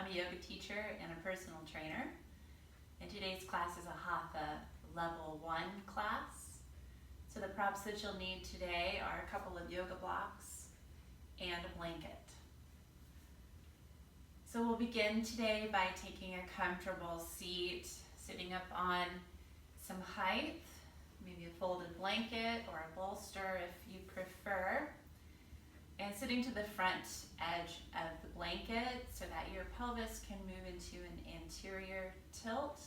I'm a yoga teacher and a personal trainer, and today's class is a Hatha level 1 class. So the props that you'll need today are a couple of yoga blocks and a blanket. So we'll begin today by taking a comfortable seat, sitting up on some height, maybe a folded blanket or a bolster if you prefer, and sitting to the front edge of the blanket so that your pelvis can move into an anterior tilt.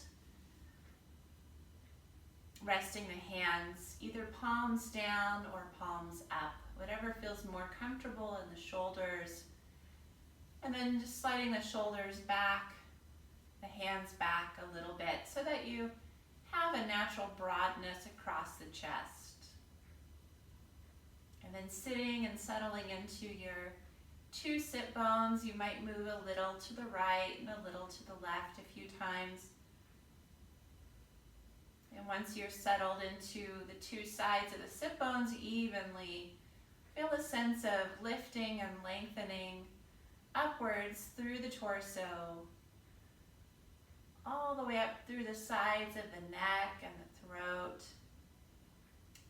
Resting the hands either palms down or palms up, whatever feels more comfortable in the shoulders. And then just sliding the shoulders back, the hands back a little bit so that you have a natural broadness across the chest. And then sitting and settling into your 2 sit bones. You might move a little to the right and a little to the left a few times. And once you're settled into the 2 sides of the sit bones evenly, feel a sense of lifting and lengthening upwards through the torso, all the way up through the sides of the neck and the throat,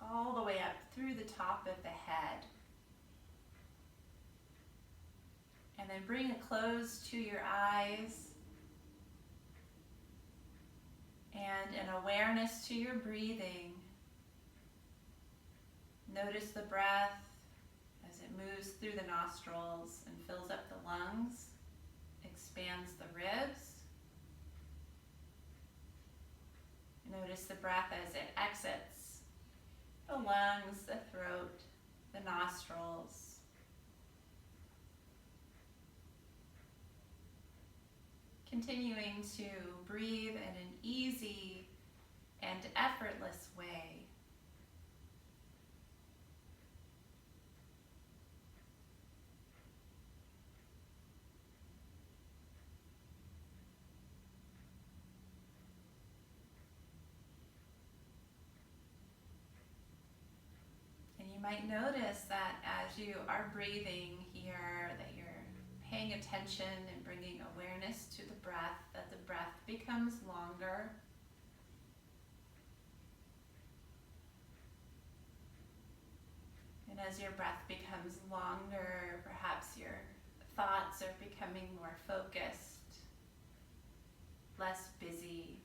all the way up through the top of the head. And then bring a close to your eyes and an awareness to your breathing. Notice the breath as it moves through the nostrils and fills up the lungs, expands the ribs. Notice the breath as it exits the lungs, the throat, the nostrils. Continuing to breathe in an easy and effortless way. You might notice that as you are breathing here, that you're paying attention and bringing awareness to the breath, that the breath becomes longer. And as your breath becomes longer, perhaps your thoughts are becoming more focused, less busy.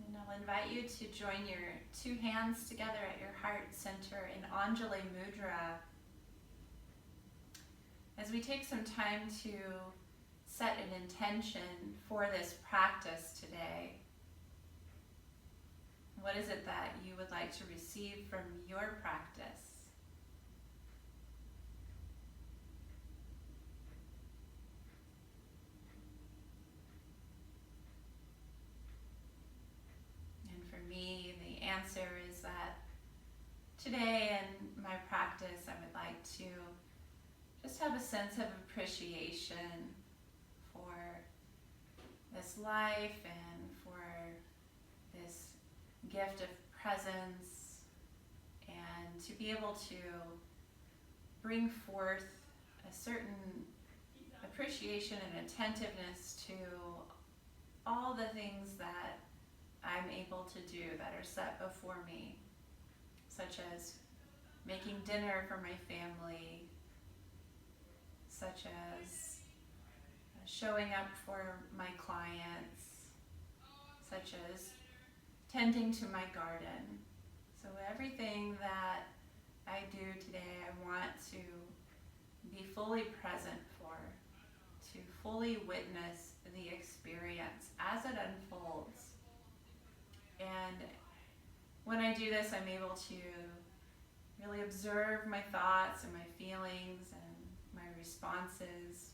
And I'll invite you to join your 2 hands together at your heart center in Anjali Mudra. As we take some time to set an intention for this practice today, what is it that you would like to receive from your practice? Me, the answer is that today in my practice, I would like to just have a sense of appreciation for this life and for this gift of presence, and to be able to bring forth a certain appreciation and attentiveness to all the things that I'm able to do that are set before me, such as making dinner for my family, such as showing up for my clients, such as tending to my garden. So everything that I do today, I want to be fully present for, to fully witness the experience as it unfolds. And when I do this, I'm able to really observe my thoughts and my feelings and my responses,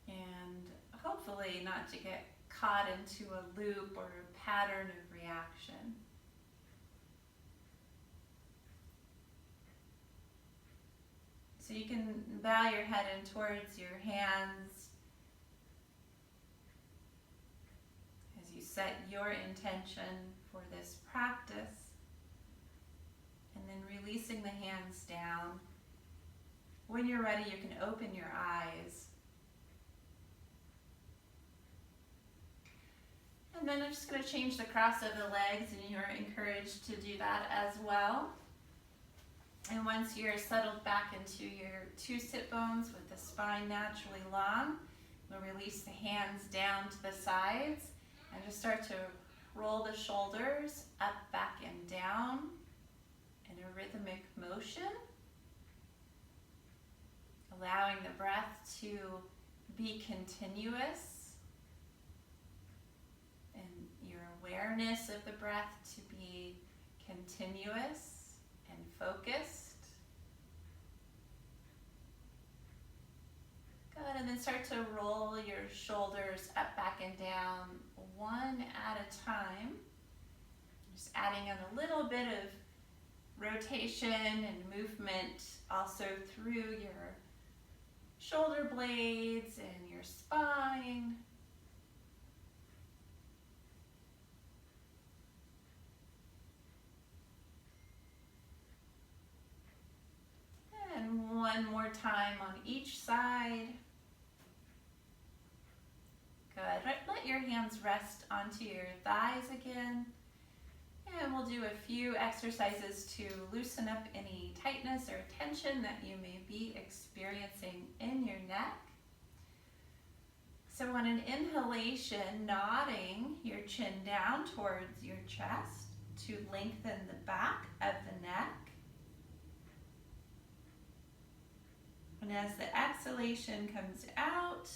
and hopefully not to get caught into a loop or a pattern of reaction. So you can bow your head in towards your hands set your intention for this practice. And then releasing the hands down. When you're ready, you can open your eyes. And then I'm just going to change the cross of the legs, and you're encouraged to do that as well. And once you're settled back into your two sit bones with the spine naturally long, we'll release the hands down to the sides and just start to roll the shoulders up, back, and down in a rhythmic motion. Allowing the breath to be continuous and your awareness of the breath to be continuous and focused. Good, and then start to roll your shoulders up, back, and down one at a time. Just adding in a little bit of rotation and movement also through your shoulder blades and your spine. And one more time on each side. Good. Let your hands rest onto your thighs again. And we'll do a few exercises to loosen up any tightness or tension that you may be experiencing in your neck. So on an inhalation, nodding your chin down towards your chest to lengthen the back of the neck. And as the exhalation comes out,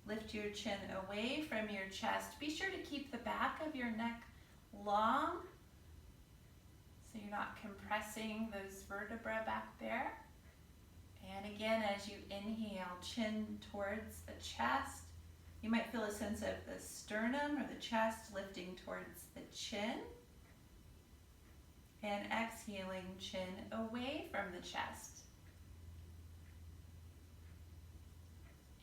lift your chin away from your chest. Be sure to keep the back of your neck long, so you're not compressing those vertebrae back there. And again, as you inhale, chin towards the chest. You might feel a sense of the sternum or the chest lifting towards the chin. And exhaling, chin away from the chest.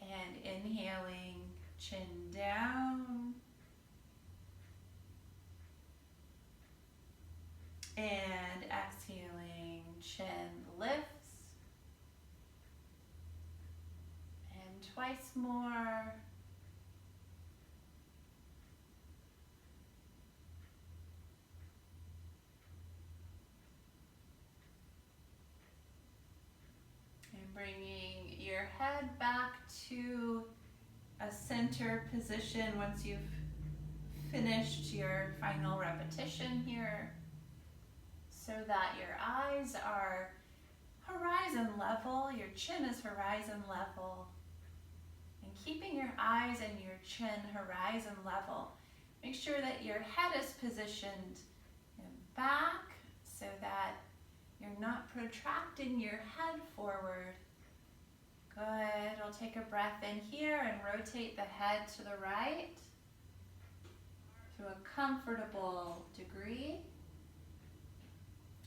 And inhaling, chin down. And exhaling, chin lifts. And twice more. And bringing your head back to a center position once you've finished your final repetition here, so that your eyes are horizon level, your chin is horizon level, and keeping your eyes and your chin horizon level. Make sure that your head is positioned back so that you're not protracting your head forward. Good. We'll take a breath in here and rotate the head to the right to a comfortable degree.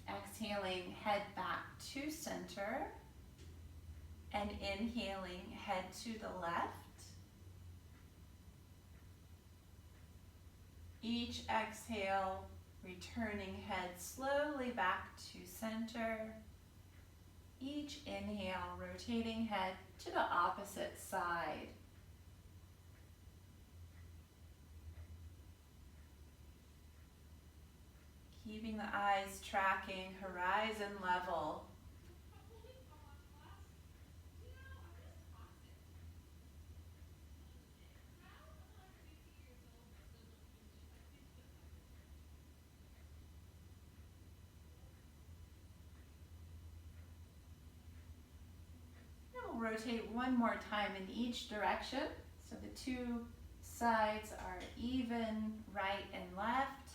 Exhaling, head back to center. And inhaling, head to the left. Each exhale, returning head slowly back to center. Each inhale, rotating head to the opposite side. Keeping the eyes tracking horizon level. Rotate one more time in each direction, so the two sides are even, right and left.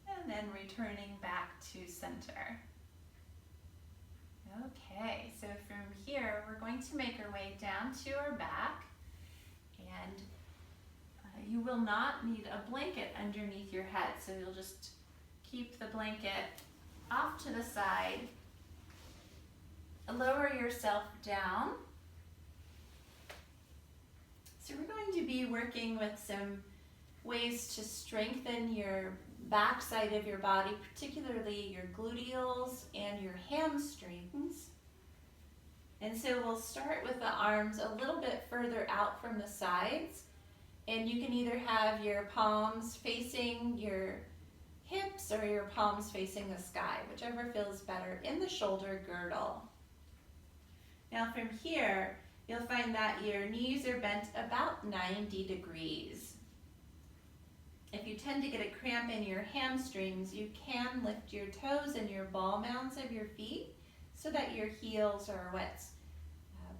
And then returning back to center. Okay, so from here we're going to make our way down to our back, and you will not need a blanket underneath your head, so you'll just keep the blanket off to the side. Lower yourself down. So we're going to be working with some ways to strengthen your back side of your body, particularly your gluteals and your hamstrings. And so we'll start with the arms a little bit further out from the sides, and you can either have your palms facing your hips or your palms facing the sky, whichever feels better, in the shoulder girdle. Now from here, you'll find that your knees are bent about 90 degrees. If you tend to get a cramp in your hamstrings, you can lift your toes and your ball mounds of your feet so that your heels are what's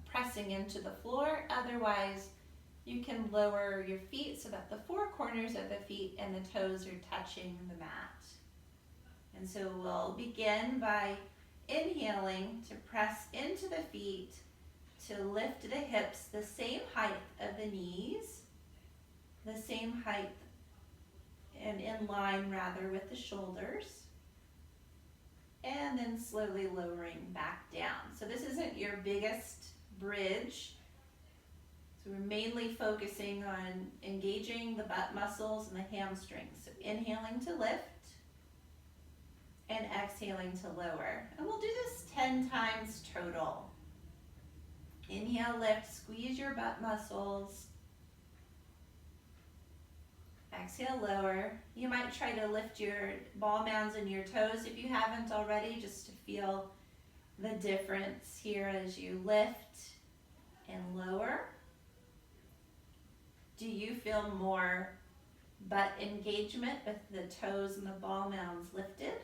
pressing into the floor. Otherwise, you can lower your feet so that the four corners of the feet and the toes are touching the mat. And so we'll begin by inhaling to press into the feet, to lift the hips the same height of the knees, the same height and in line rather with the shoulders, and then slowly lowering back down. So this isn't your biggest bridge. So we're mainly focusing on engaging the butt muscles and the hamstrings. So inhaling to lift and exhaling to lower. And we'll do this 10 times total. Inhale, lift, squeeze your butt muscles. Exhale, lower. You might try to lift your ball mounds and your toes if you haven't already, just to feel the difference here as you lift and lower. Do you feel more butt engagement with the toes and the ball mounds lifted?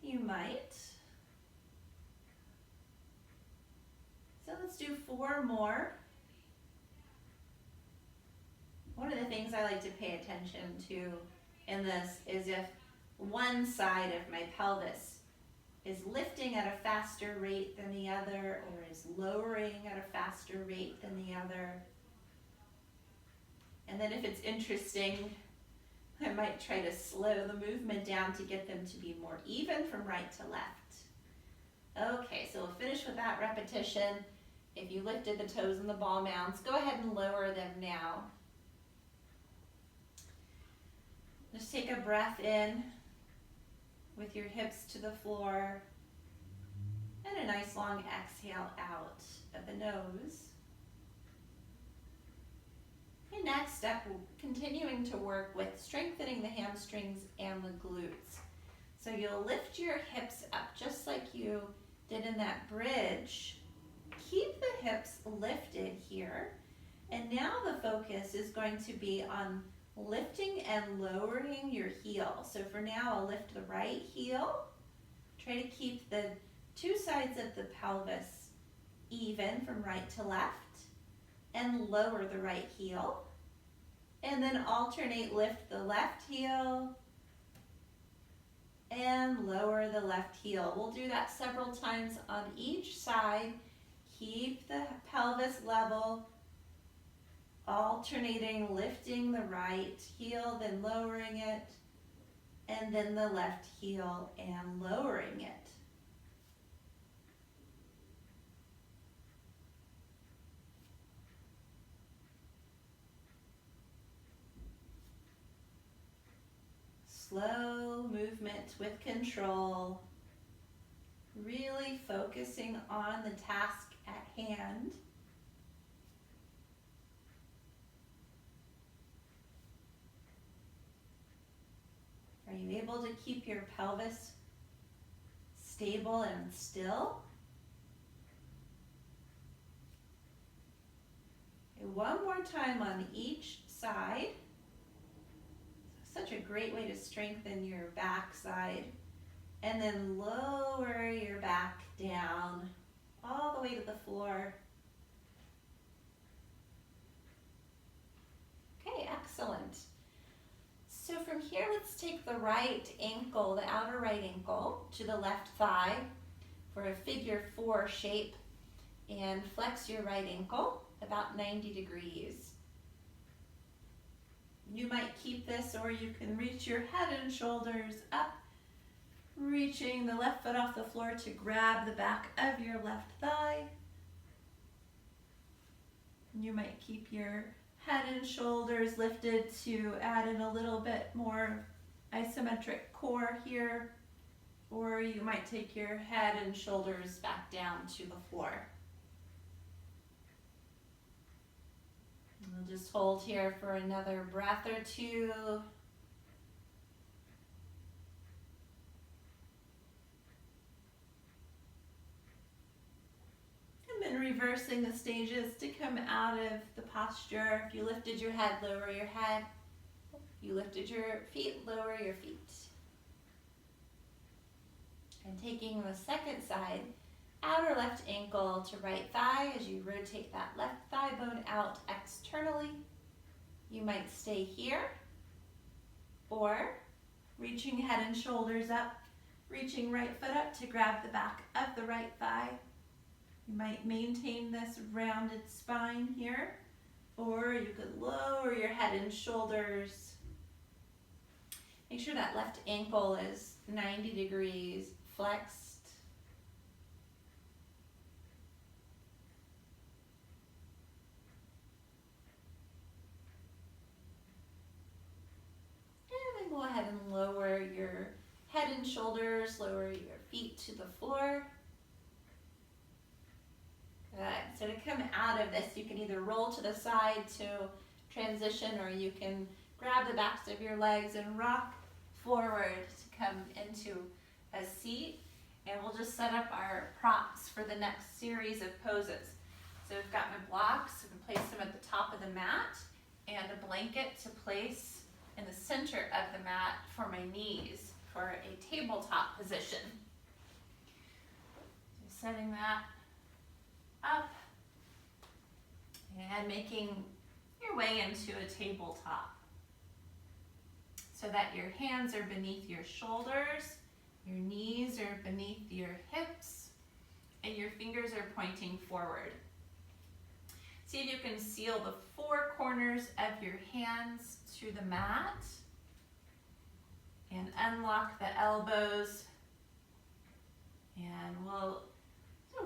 You might. So let's do 4 more. One of the things I like to pay attention to in this is if one side of my pelvis is lifting at a faster rate than the other, or is lowering at a faster rate than the other. And then if it's interesting, I might try to slow the movement down to get them to be more even from right to left. Okay, so we'll finish with that repetition. If you lifted the toes and the ball mounds, go ahead and lower them now. Just take a breath in with your hips to the floor, and a nice long exhale out of the nose. Okay, next step, we're continuing to work with strengthening the hamstrings and the glutes. So you'll lift your hips up just like you did in that bridge. Keep the hips lifted here, and now the focus is going to be on lifting and lowering your heel. So for now, I'll lift the right heel. Try to keep the 2 sides of the pelvis even from right to left, and lower the right heel. And then alternate, lift the left heel and lower the left heel. We'll do that several times on each side. Keep the pelvis level, alternating, lifting the right heel, then lowering it, and then the left heel and lowering it. Slow movement with control, really focusing on the task at hand. Are you able to keep your pelvis stable and still? And one more time on each side. Such a great way to strengthen your back side. And then lower your back down all the way to the floor. Okay, excellent. So from here, let's take the right ankle, the outer right ankle, to the left thigh for a figure 4 shape, and flex your right ankle about 90 degrees. You might keep this, or you can reach your head and shoulders up, reaching the left foot off the floor to grab the back of your left thigh. You might keep your head and shoulders lifted to add in a little bit more isometric core here, or you might take your head and shoulders back down to the floor. We'll just hold here for another breath or two. And then reversing the stages to come out of the posture. If you lifted your head, lower your head. If you lifted your feet, lower your feet. And taking the second side, outer left ankle to right thigh as you rotate that left thigh bone out externally. You might stay here, or reaching head and shoulders up, reaching right foot up to grab the back of the right thigh. You might maintain this rounded spine here, or you could lower your head and shoulders. Make sure that left ankle is 90 degrees flexed. And then go ahead and lower your head and shoulders, lower your feet to the floor. Good. So to come out of this, you can either roll to the side to transition, or you can grab the backs of your legs and rock forward to come into a seat. And we'll just set up our props for the next series of poses. So I've got my blocks, I can place them at the top of the mat, and a blanket to place in the center of the mat for my knees for a tabletop position. So setting that up and making your way into a tabletop so that your hands are beneath your shoulders, your knees are beneath your hips, and your fingers are pointing forward. See if you can seal the four corners of your hands to the mat and unlock the elbows, and we'll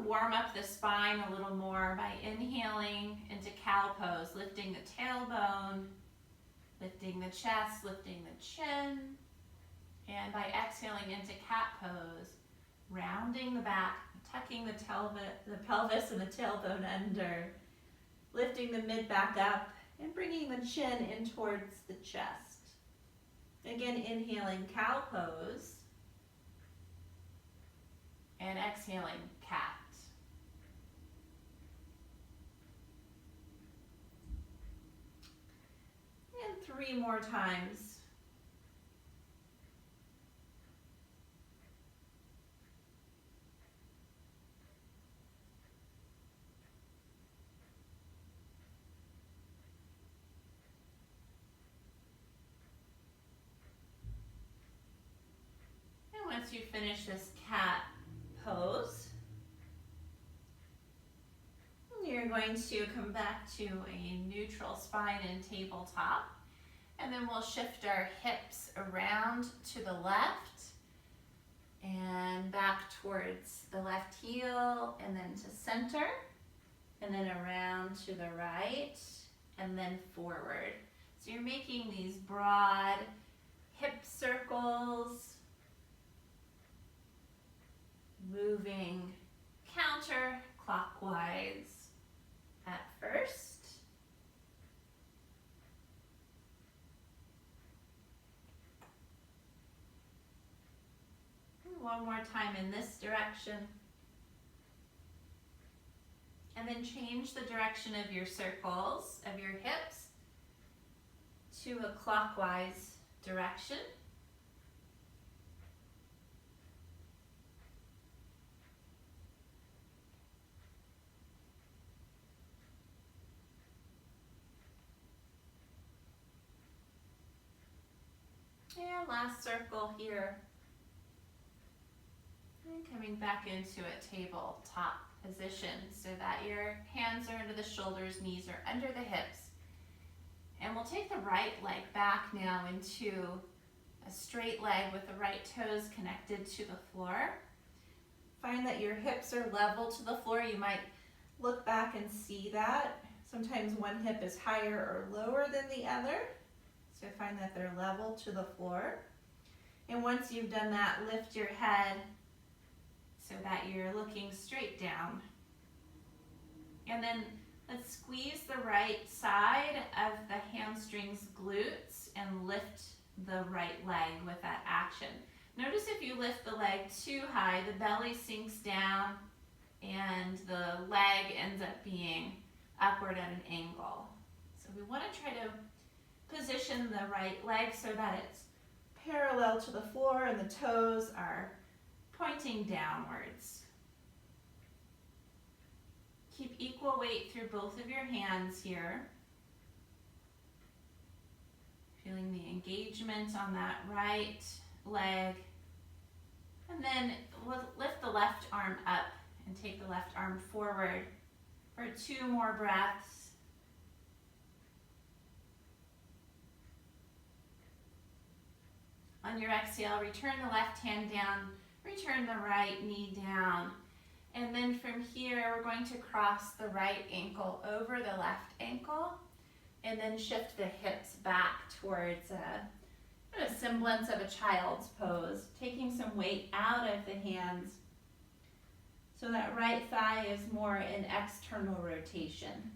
warm up the spine a little more by inhaling into cow pose, lifting the tailbone, lifting the chest, lifting the chin, and by exhaling into cat pose, rounding the back, tucking the pelvis and the tailbone under, lifting the mid back up, and bringing the chin in towards the chest. Again, inhaling cow pose, and exhaling cat. And 3 more times. And once you finish this cat pose, you're going to come back to a neutral spine and tabletop, and then we'll shift our hips around to the left and back towards the left heel, and then to center, and then around to the right, and then forward. So you're making these broad hip circles, moving counterclockwise at first. One more time in this direction. And then change the direction of your circles, of your hips, to a clockwise direction. And last circle here. And coming back into a tabletop position so that your hands are under the shoulders, knees are under the hips. And we'll take the right leg back now into a straight leg with the right toes connected to the floor. Find that your hips are level to the floor. You might look back and see that. Sometimes one hip is higher or lower than the other. So find that they're level to the floor. And once you've done that, lift your head so that you're looking straight down. And then let's squeeze the right side of the hamstrings, glutes, and lift the right leg with that action. Notice if you lift the leg too high, the belly sinks down and the leg ends up being upward at an angle. So we want to try to position the right leg so that it's parallel to the floor and the toes are pointing downwards. Keep equal weight through both of your hands here. Feeling the engagement on that right leg. And then lift the left arm up and take the left arm forward for 2 more breaths. On your exhale, return the left hand down, return the right knee down. And then from here, we're going to cross the right ankle over the left ankle and then shift the hips back towards a semblance of a child's pose, taking some weight out of the hands so that right thigh is more in external rotation.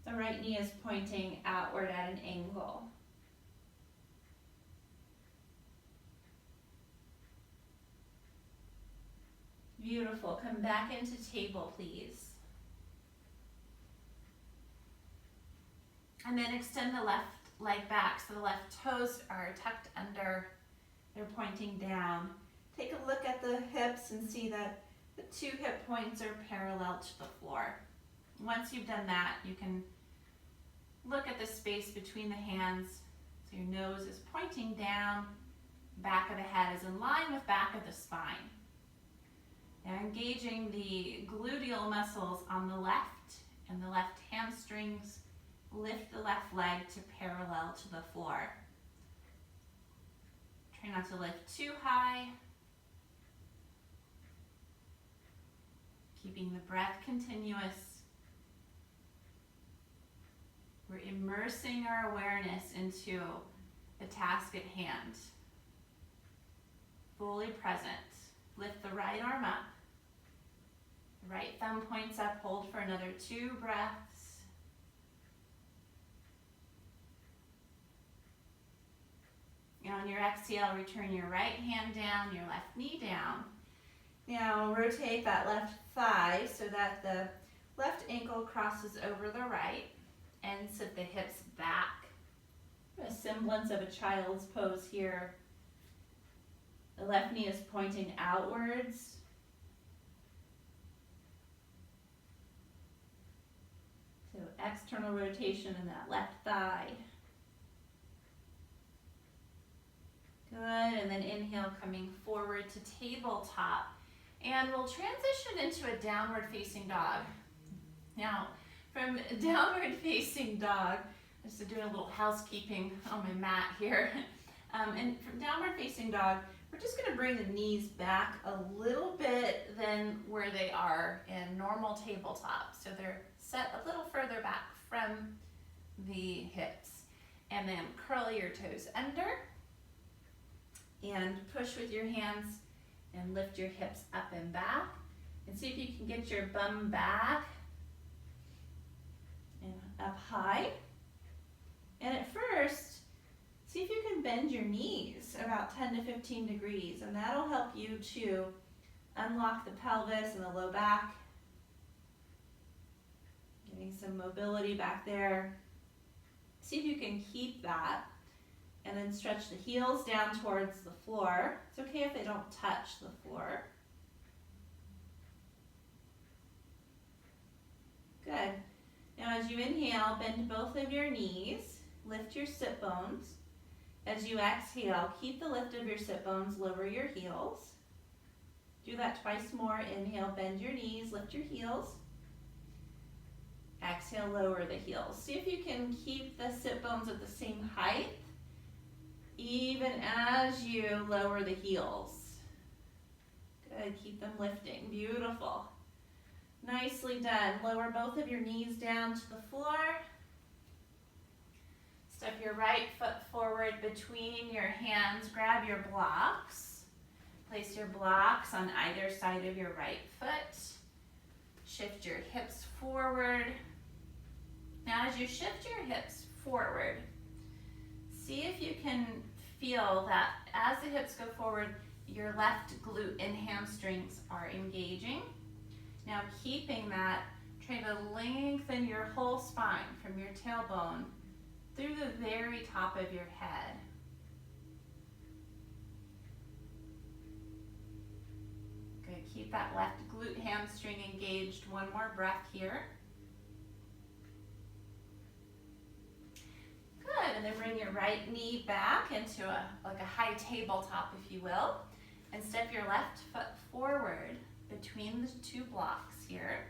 The right knee is pointing outward at an angle. Beautiful. Come back into table, please. And then extend the left leg back so the left toes are tucked under. They're pointing down. Take a look at the hips and see that the 2 hip points are parallel to the floor. Once you've done that, you can look at the space between the hands. So your nose is pointing down, back of the head is in line with back of the spine. Now engaging the gluteal muscles on the left and the left hamstrings. Lift the left leg to parallel to the floor. Try not to lift too high. Keeping the breath continuous. We're immersing our awareness into the task at hand. Fully present. Lift the right arm up. The right thumb points up. Hold for another 2 breaths. And on your exhale, return your right hand down, your left knee down. Now rotate that left thigh so that the left ankle crosses over the right and sit the hips back. A semblance of a child's pose here. The left knee is pointing outwards. So external rotation in that left thigh. Good, and then inhale, coming forward to tabletop. And we'll transition into a downward facing dog. Now, from downward facing dog, just to do a little housekeeping on my mat here. And from downward facing dog, we're just gonna bring the knees back a little bit than where they are in normal tabletop. So they're set a little further back from the hips. And then curl your toes under. And push with your hands and lift your hips up and back. And see if you can get your bum back and up high. And at first, see if you can bend your knees about 10 to 15 degrees. And that'll help you to unlock the pelvis and the low back. Getting some mobility back there. See if you can keep that. And then stretch the heels down towards the floor. It's okay if they don't touch the floor. Good. Now as you inhale, bend both of your knees. Lift your sit bones. As you exhale, keep the lift of your sit bones, lower your heels. Do that twice more. Inhale, bend your knees, lift your heels. Exhale, lower the heels. See if you can keep the sit bones at the same height, even as you lower the heels. Good, keep them lifting, beautiful. Nicely done. Lower both of your knees down to the floor. Step your right foot forward between your hands. Grab your blocks. Place your blocks on either side of your right foot. Shift your hips forward. Now as you shift your hips forward, see if you can feel that as the hips go forward, your left glute and hamstrings are engaging. Now keeping that, try to lengthen your whole spine from your tailbone through the very top of your head. Good, keep that left glute hamstring engaged. One more breath here. Good, and then bring your right knee back into like a high tabletop, if you will, and step your left foot forward between the two blocks here.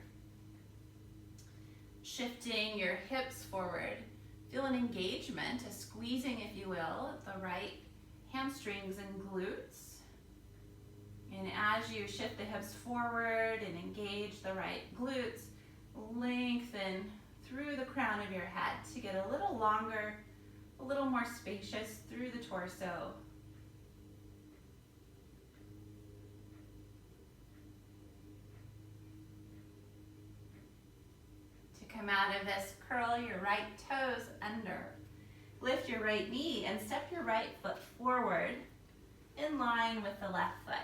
Shifting your hips forward. Feel an engagement, a squeezing, if you will, of the right hamstrings and glutes. And as you shift the hips forward and engage the right glutes, lengthen through the crown of your head to get a little longer, a little more spacious through the torso. To come out of this, curl your right toes under. Lift your right knee and step your right foot forward in line with the left foot.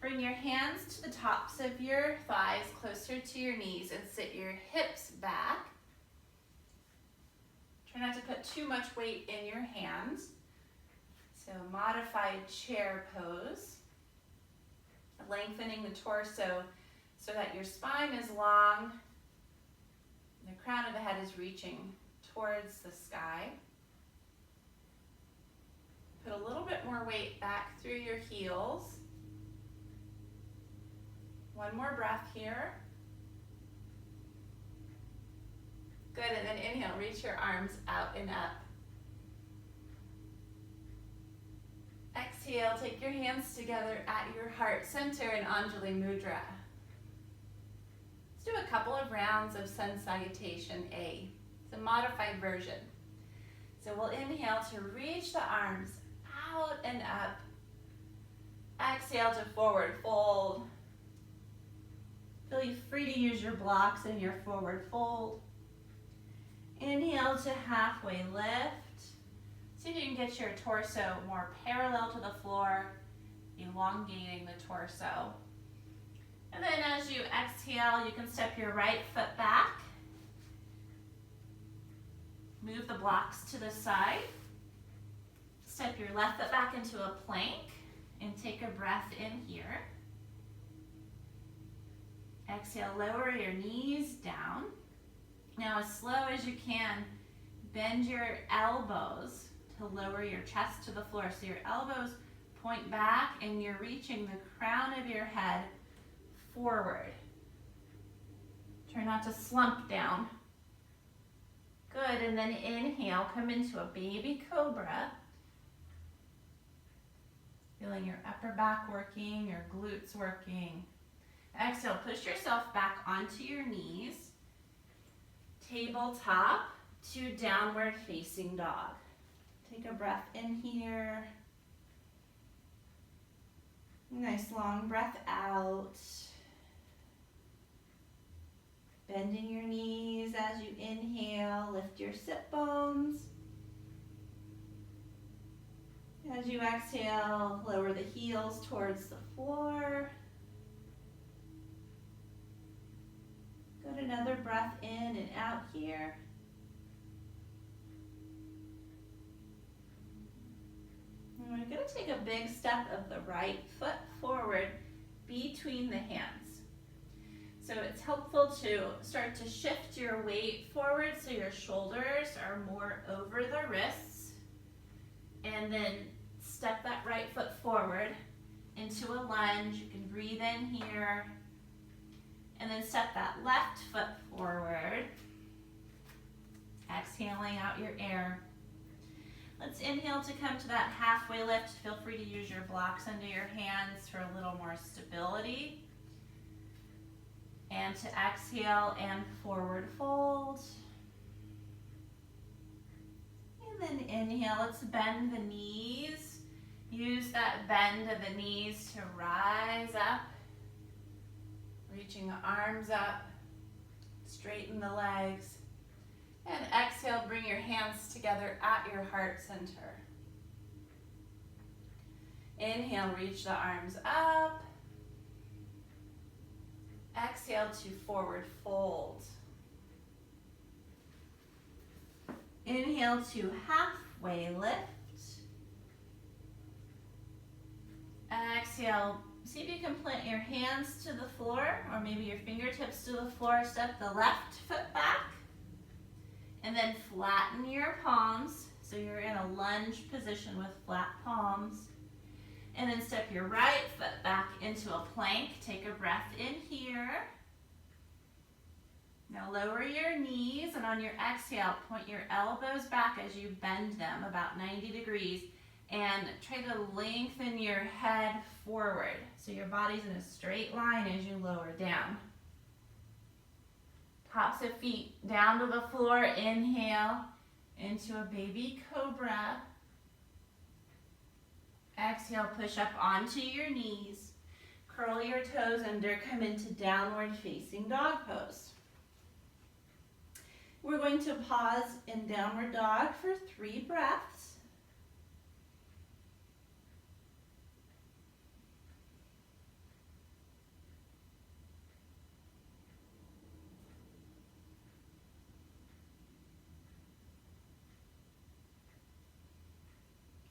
Bring your hands to the tops of your thighs, closer to your knees, and sit your hips back. Try not to put too much weight in your hands. So modified chair pose. Lengthening the torso so that your spine is long. The crown of the head is reaching towards the sky. Put a little bit more weight back through your heels. One more breath here. Good, and then inhale, reach your arms out and up. Exhale, take your hands together at your heart center in Anjali Mudra. Let's do a couple of rounds of Sun Salutation A. It's a modified version. So we'll inhale to reach the arms out and up. Exhale to forward fold. Feel free to use your blocks in your forward fold. Inhale to halfway lift. See if you can get your torso more parallel to the floor, elongating the torso. And then as you exhale, you can step your right foot back. Move the blocks to the side. Step your left foot back into a plank and take a breath in here. Exhale, lower your knees down. Now as slow as you can, bend your elbows to lower your chest to the floor. So your elbows point back and you're reaching the crown of your head forward. Try not to slump down. Good, and then inhale, come into a baby cobra. Feeling your upper back working, your glutes working. Exhale, push yourself back onto your knees. Tabletop to downward facing dog. Take a breath in here. Nice long breath out. Bending your knees as you inhale, lift your sit bones. As you exhale, lower the heels towards the floor. Good, another breath in and out here. And we're going to take a big step of the right foot forward between the hands. So it's helpful to start to shift your weight forward so your shoulders are more over the wrists. And then step that right foot forward into a lunge. You can breathe in here. And then step that left foot forward. Exhaling out your air. Let's inhale to come to that halfway lift. Feel free to use your blocks under your hands for a little more stability. And to exhale and forward fold. And then inhale, let's bend the knees. Use that bend of the knees to rise up. Reaching the arms up. Straighten the legs. And exhale, bring your hands together at your heart center. Inhale, reach the arms up. Exhale to forward fold. Inhale to halfway lift. Exhale, see if you can plant your hands to the floor or maybe your fingertips to the floor. Step the left foot back. And then flatten your palms. So you're in a lunge position with flat palms. And then step your right foot back into a plank. Take a breath in here. Now lower your knees, and on your exhale, point your elbows back as you bend them about 90 degrees. And try to lengthen your head forward. So your body's in a straight line as you lower down. Tops of feet down to the floor. Inhale into a baby cobra. Exhale, push up onto your knees. Curl your toes under, come into downward facing dog pose. We're going to pause in downward dog for 3 breaths.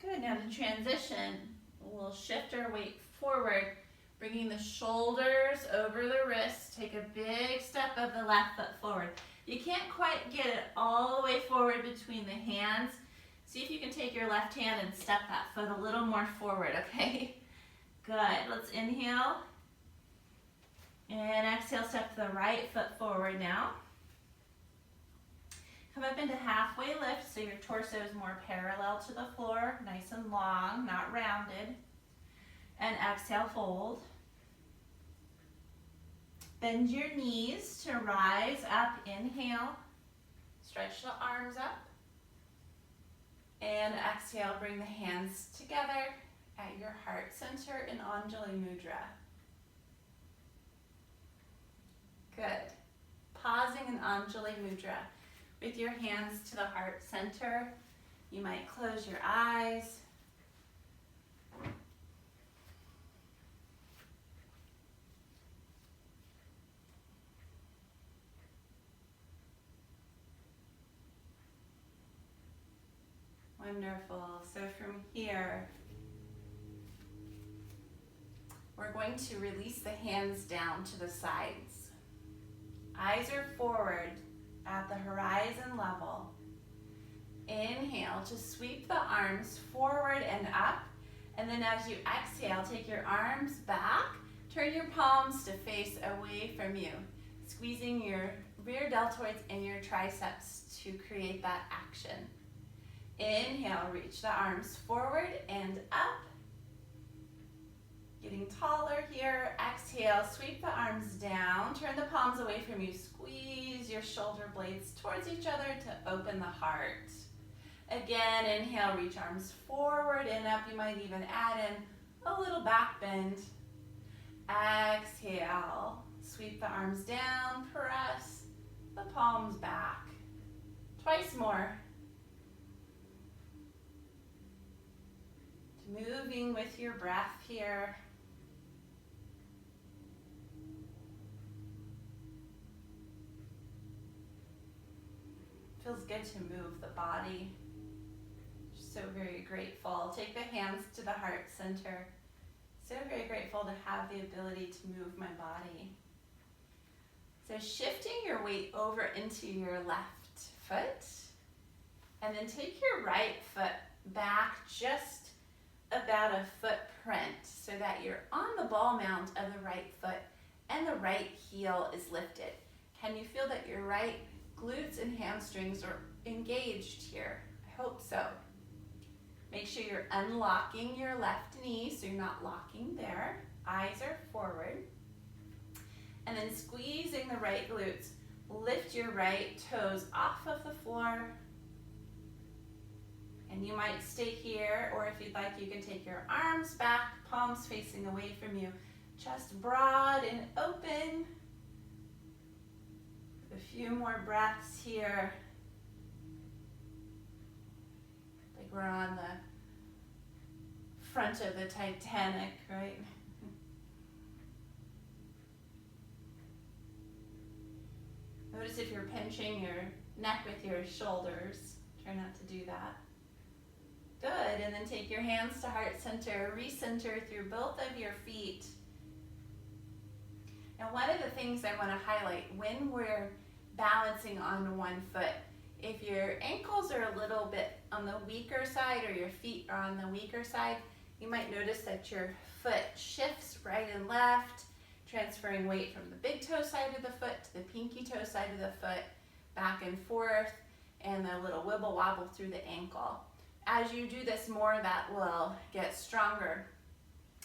Good, now to transition, we'll shift our weight forward, bringing the shoulders over the wrists. Take a big step of the left foot forward. You can't quite get it all the way forward between the hands. See if you can take your left hand and step that foot a little more forward, okay? Good, let's inhale. And exhale, step the right foot forward now. Come up into halfway lift so your torso is more parallel to the floor, nice and long, not rounded. And exhale, fold. Bend your knees to rise up, inhale. Stretch the arms up. And exhale, bring the hands together at your heart center in Anjali Mudra. Good. Pausing in Anjali Mudra. With your hands to the heart center, you might close your eyes. Wonderful. So from here, we're going to release the hands down to the sides. Eyes are forward at the horizon level. Inhale to sweep the arms forward and up. And then as you exhale, take your arms back. Turn your palms to face away from you. Squeezing your rear deltoids and your triceps to create that action. Inhale, reach the arms forward and up. Getting taller here. Exhale, sweep the arms down. Turn the palms away from you. Squeeze your shoulder blades towards each other to open the heart. Again, inhale, reach arms forward and up. You might even add in a little back bend. Exhale, sweep the arms down. Press the palms back. Twice more. Moving with your breath here. Feels good to move the body. So very grateful. Take the hands to the heart center. So very grateful to have the ability to move my body. So shifting your weight over into your left foot. And then take your right foot back just about a footprint so that you're on the ball mount of the right foot and the right heel is lifted. Can you feel that your right glutes and hamstrings are engaged here? I hope so. Make sure you're unlocking your left knee so you're not locking there. Eyes are forward. And then squeezing the right glutes. Lift your right toes off of the floor. And you might stay here, or if you'd like, you can take your arms back, palms facing away from you. Chest broad and open. A few more breaths here. Like we're on the front of the Titanic, right? Notice if you're pinching your neck with your shoulders. Try not to do that. Good, and then take your hands to heart center, recenter through both of your feet. Now, one of the things I want to highlight when we're balancing on one foot, if your ankles are a little bit on the weaker side or your feet are on the weaker side, you might notice that your foot shifts right and left, transferring weight from the big toe side of the foot to the pinky toe side of the foot, back and forth, and a little wibble wobble through the ankle. As you do this more, that will get stronger.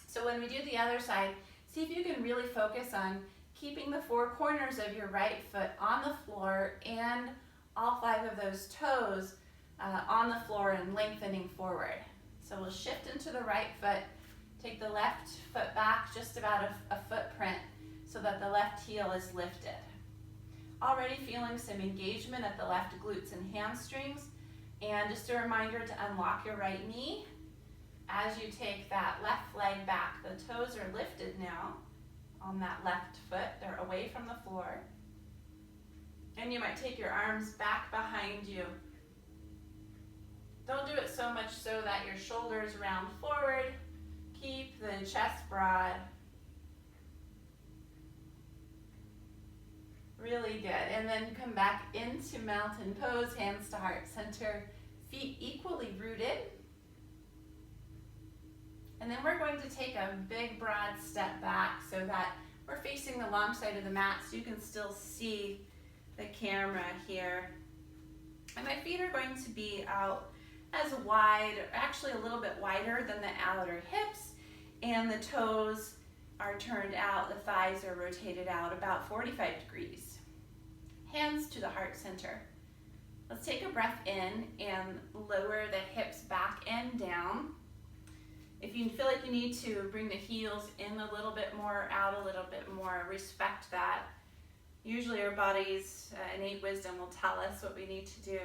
So when we do the other side, see if you can really focus on keeping the four corners of your right foot on the floor and all five of those toes on the floor and lengthening forward. So we'll shift into the right foot, take the left foot back just about a footprint so that the left heel is lifted. Already feeling some engagement at the left glutes and hamstrings. And just a reminder to unlock your right knee. As you take that left leg back, the toes are lifted now on that left foot. They're away from the floor. And you might take your arms back behind you. Don't do it so much so that your shoulders round forward. Keep the chest broad. Really good. And then come back into mountain pose, hands to heart center, feet equally rooted. And then we're going to take a big broad step back so that we're facing the long side of the mat so you can still see the camera here. And my feet are going to be out as wide, actually a little bit wider than the outer hips, and the toes are turned out, the thighs are rotated out about 45 degrees. Hands to the heart center. Let's take a breath in and lower the hips back and down. If you feel like you need to bring the heels in a little bit more, out a little bit more, respect that. Usually our body's innate wisdom will tell us what we need to do.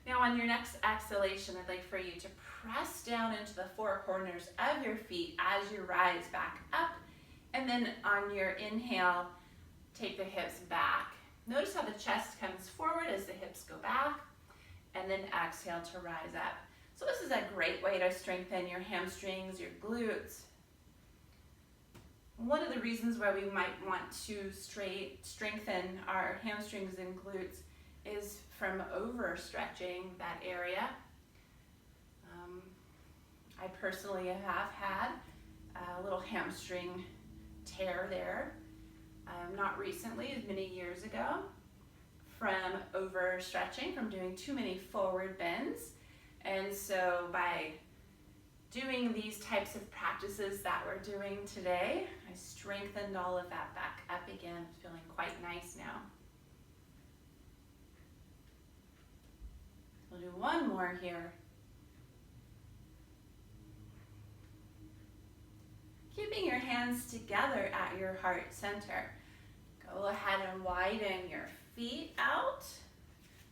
Now on your next exhalation, I'd like for you to press down into the four corners of your feet as you rise back up. And then on your inhale, take the hips back. Notice how the chest comes forward as the hips go back, and then exhale to rise up. So this is a great way to strengthen your hamstrings, your glutes. One of the reasons why we might want to strengthen our hamstrings and glutes is from overstretching that area. I personally have had a little hamstring tear there, not recently, many years ago, from overstretching, from doing too many forward bends. And so by doing these types of practices that we're doing today, I strengthened all of that back up again. It's feeling quite nice now. We'll do one more here. Keeping your hands together at your heart center. Go ahead and widen your feet out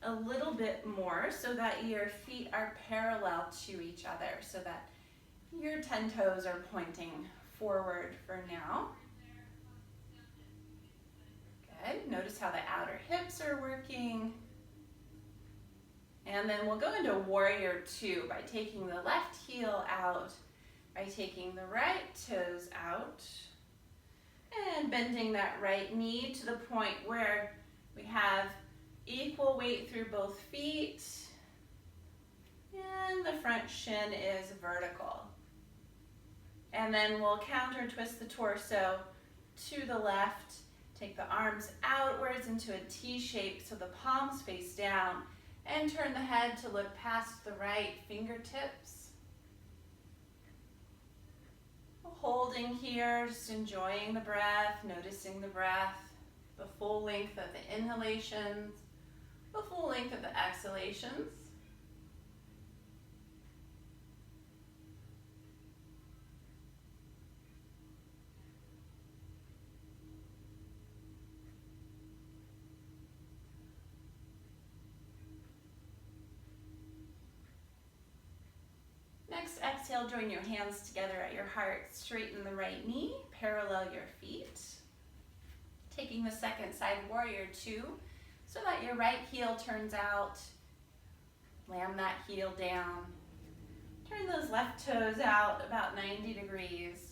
a little bit more so that your feet are parallel to each other, so that your 10 toes are pointing forward for now. Good. Notice how the outer hips are working. And then we'll go into warrior two by taking the left heel out, by taking the right toes out, and bending that right knee to the point where we have equal weight through both feet, and the front shin is vertical. And then we'll counter twist the torso to the left, take the arms outwards into a T shape so the palms face down, and turn the head to look past the right fingertips. Holding here, just enjoying the breath, noticing the breath. the full length of the inhalations, the full length of the exhalations. Next, exhale, join your hands together at your heart, straighten the right knee, parallel your feet. Taking the second side, warrior two, so that your right heel turns out. Slam that heel down. Turn those left toes out about 90 degrees.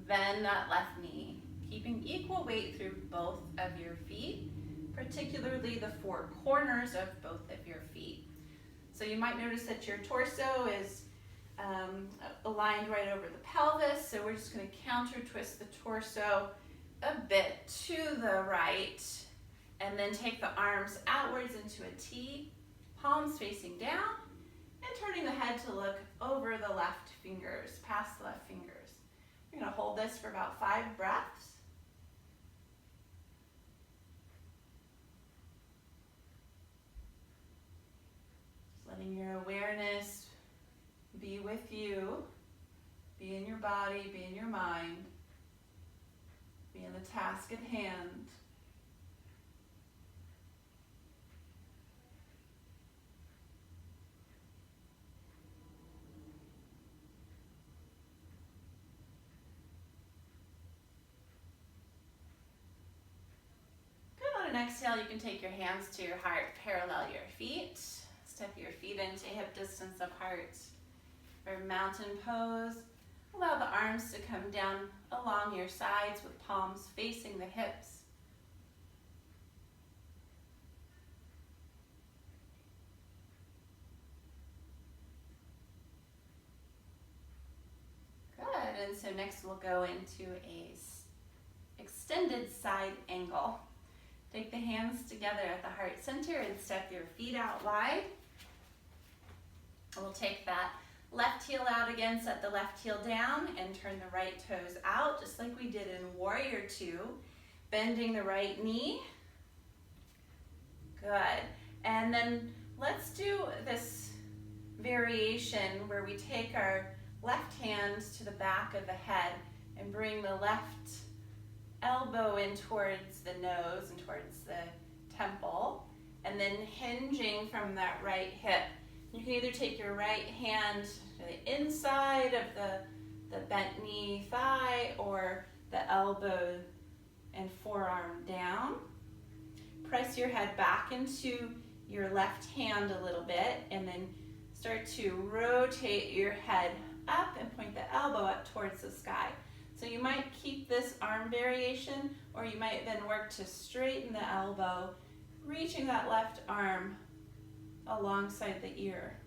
Bend that left knee, keeping equal weight through both of your feet, particularly the four corners of both of your feet. So you might notice that your torso is aligned right over the pelvis, so we're just going to counter twist the torso a bit to the right, and then take the arms outwards into a T, palms facing down, and turning the head to look over the left fingers, past the left fingers. You're going to hold this for about 5 breaths. Just letting your awareness be with you, be in your body, be in your mind, be in the task at hand. Good. On an exhale, you can take your hands to your heart, parallel your feet, step your feet into hip distance apart. For mountain pose, allow the arms to come down along your sides with palms facing the hips. Good, and so next we'll go into a extended side angle. Take the hands together at the heart center and step your feet out wide. We'll take that left heel out again, set the left heel down, and turn the right toes out, just like we did in warrior two. Bending the right knee. Good. And then let's do this variation where we take our left hand to the back of the head and bring the left elbow in towards the nose and towards the temple, and then hinging from that right hip. You can either take your right hand to the inside of the bent knee, thigh, or the elbow and forearm down. Press your head back into your left hand a little bit, and then start to rotate your head up and point the elbow up towards the sky. So you might keep this arm variation, or you might then work to straighten the elbow, reaching that left arm alongside the ear.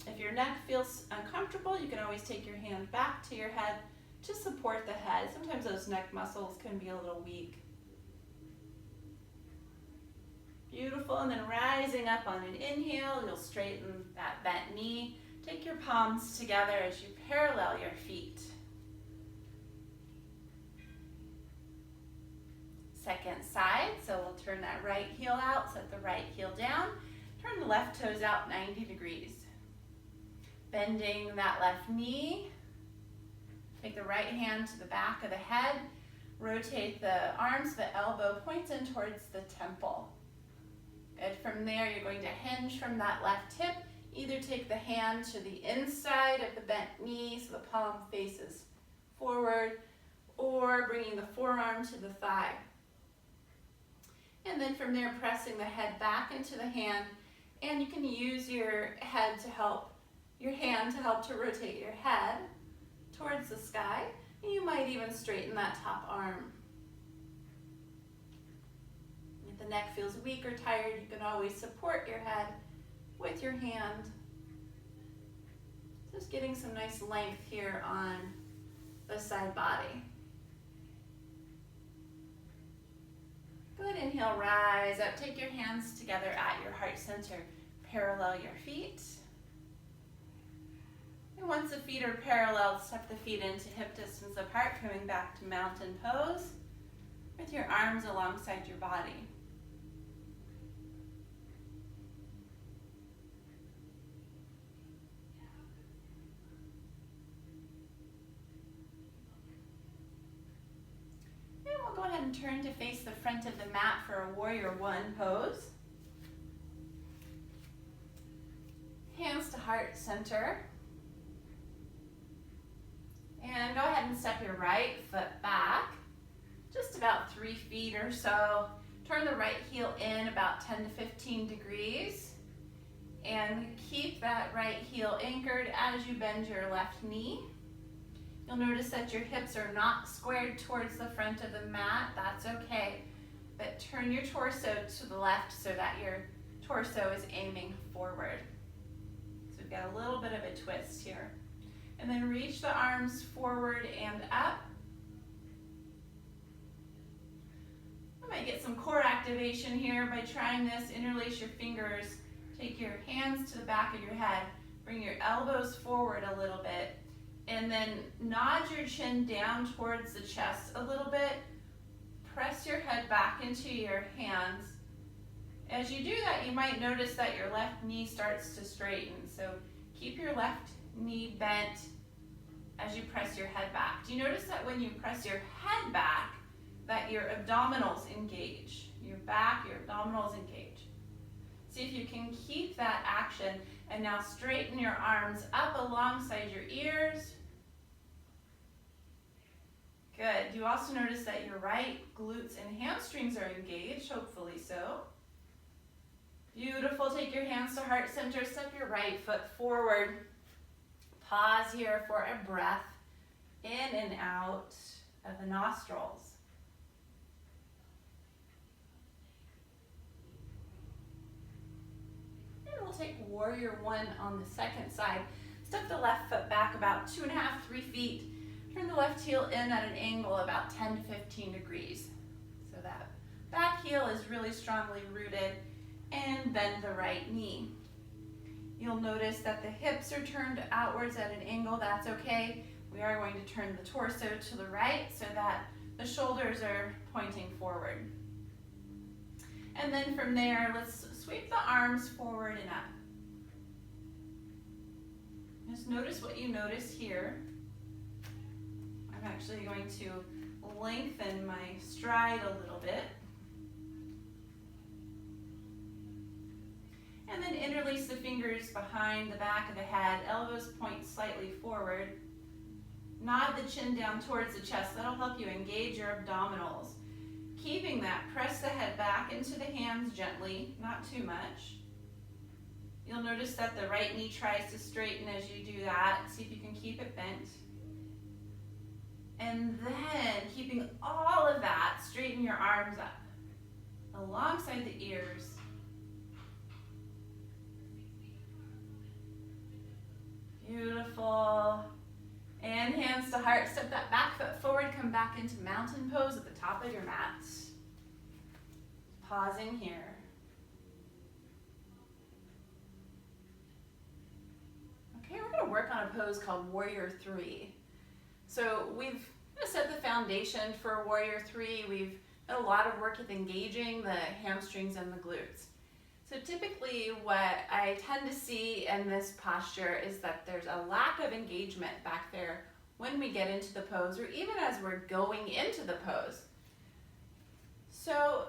If your neck feels uncomfortable, you can always take your hand back to your head to support the head. Sometimes those neck muscles can be a little weak. Beautiful, and then rising up on an inhale, you'll straighten that bent knee. Take your palms together as you parallel your feet. Second side, so we'll turn that right heel out, set the right heel down, turn the left toes out 90 degrees. Bending that left knee, take the right hand to the back of the head, rotate the arms, the elbow points in towards the temple. Good, from there you're going to hinge from that left hip, either take the hand to the inside of the bent knee so the palm faces forward, or bringing the forearm to the thigh. And then from there, pressing the head back into the hand, and you can use your hand to help to rotate your head towards the sky, and you might even straighten that top arm. If the neck feels weak or tired, you can always support your head with your hand. Just getting some nice length here on the side body. Good, inhale, rise up. Take your hands together at your heart center. Parallel your feet. And once the feet are parallel, step the feet into hip distance apart, coming back to mountain pose. with your arms alongside your body. And we'll go ahead and turn to face the front of the mat for a warrior one pose. Hands to heart center. And go ahead and step your right foot back, just about 3 feet or so. Turn the right heel in about 10 to 15 degrees. And keep that right heel anchored as you bend your left knee. You'll notice that your hips are not squared towards the front of the mat. That's okay. But turn your torso to the left so that your torso is aiming forward. So we've got a little bit of a twist here. And then reach the arms forward and up. I might get some core activation here by trying this. Interlace your fingers. Take your hands to the back of your head. Bring your elbows forward a little bit. And then nod your chin down towards the chest a little bit. Press your head back into your hands. As you do that, you might notice that your left knee starts to straighten. So keep your left knee bent as you press your head back. Do you notice that when you press your head back, that your abdominals engage? Your back, your abdominals engage. See if you can keep that action, and now straighten your arms up alongside your ears. Good. You also notice that your right glutes and hamstrings are engaged, hopefully so. Beautiful. Take your hands to heart center. Step your right foot forward. Pause here for a breath in and out of the nostrils. And we'll take warrior one on the second side. Step the left foot back about 2.5, 3 feet. Turn the left heel in at an angle about 10 to 15 degrees. So that back heel is really strongly rooted, and bend the right knee. You'll notice that the hips are turned outwards at an angle. That's okay. We are going to turn the torso to the right so that the shoulders are pointing forward. And then from there, let's sweep the arms forward and up. Just notice what you notice here. I'm actually going to lengthen my stride a little bit. And then interlace the fingers behind the back of the head, elbows point slightly forward. Nod the chin down towards the chest. That'll help you engage your abdominals. Keeping that, press the head back into the hands gently, not too much. You'll notice that the right knee tries to straighten as you do that. See if you can keep it bent. And then, keeping all of that, straighten your arms up alongside the ears. Beautiful. And hands to heart. Step that back foot forward. Come back into mountain pose at the top of your mat. Pausing here. Okay, we're going to work on a pose called Warrior 3. So we've set the foundation for Warrior 3. We've done a lot of work with engaging the hamstrings and the glutes. So typically what I tend to see in this posture is that there's a lack of engagement back there when we get into the pose, or even as we're going into the pose. So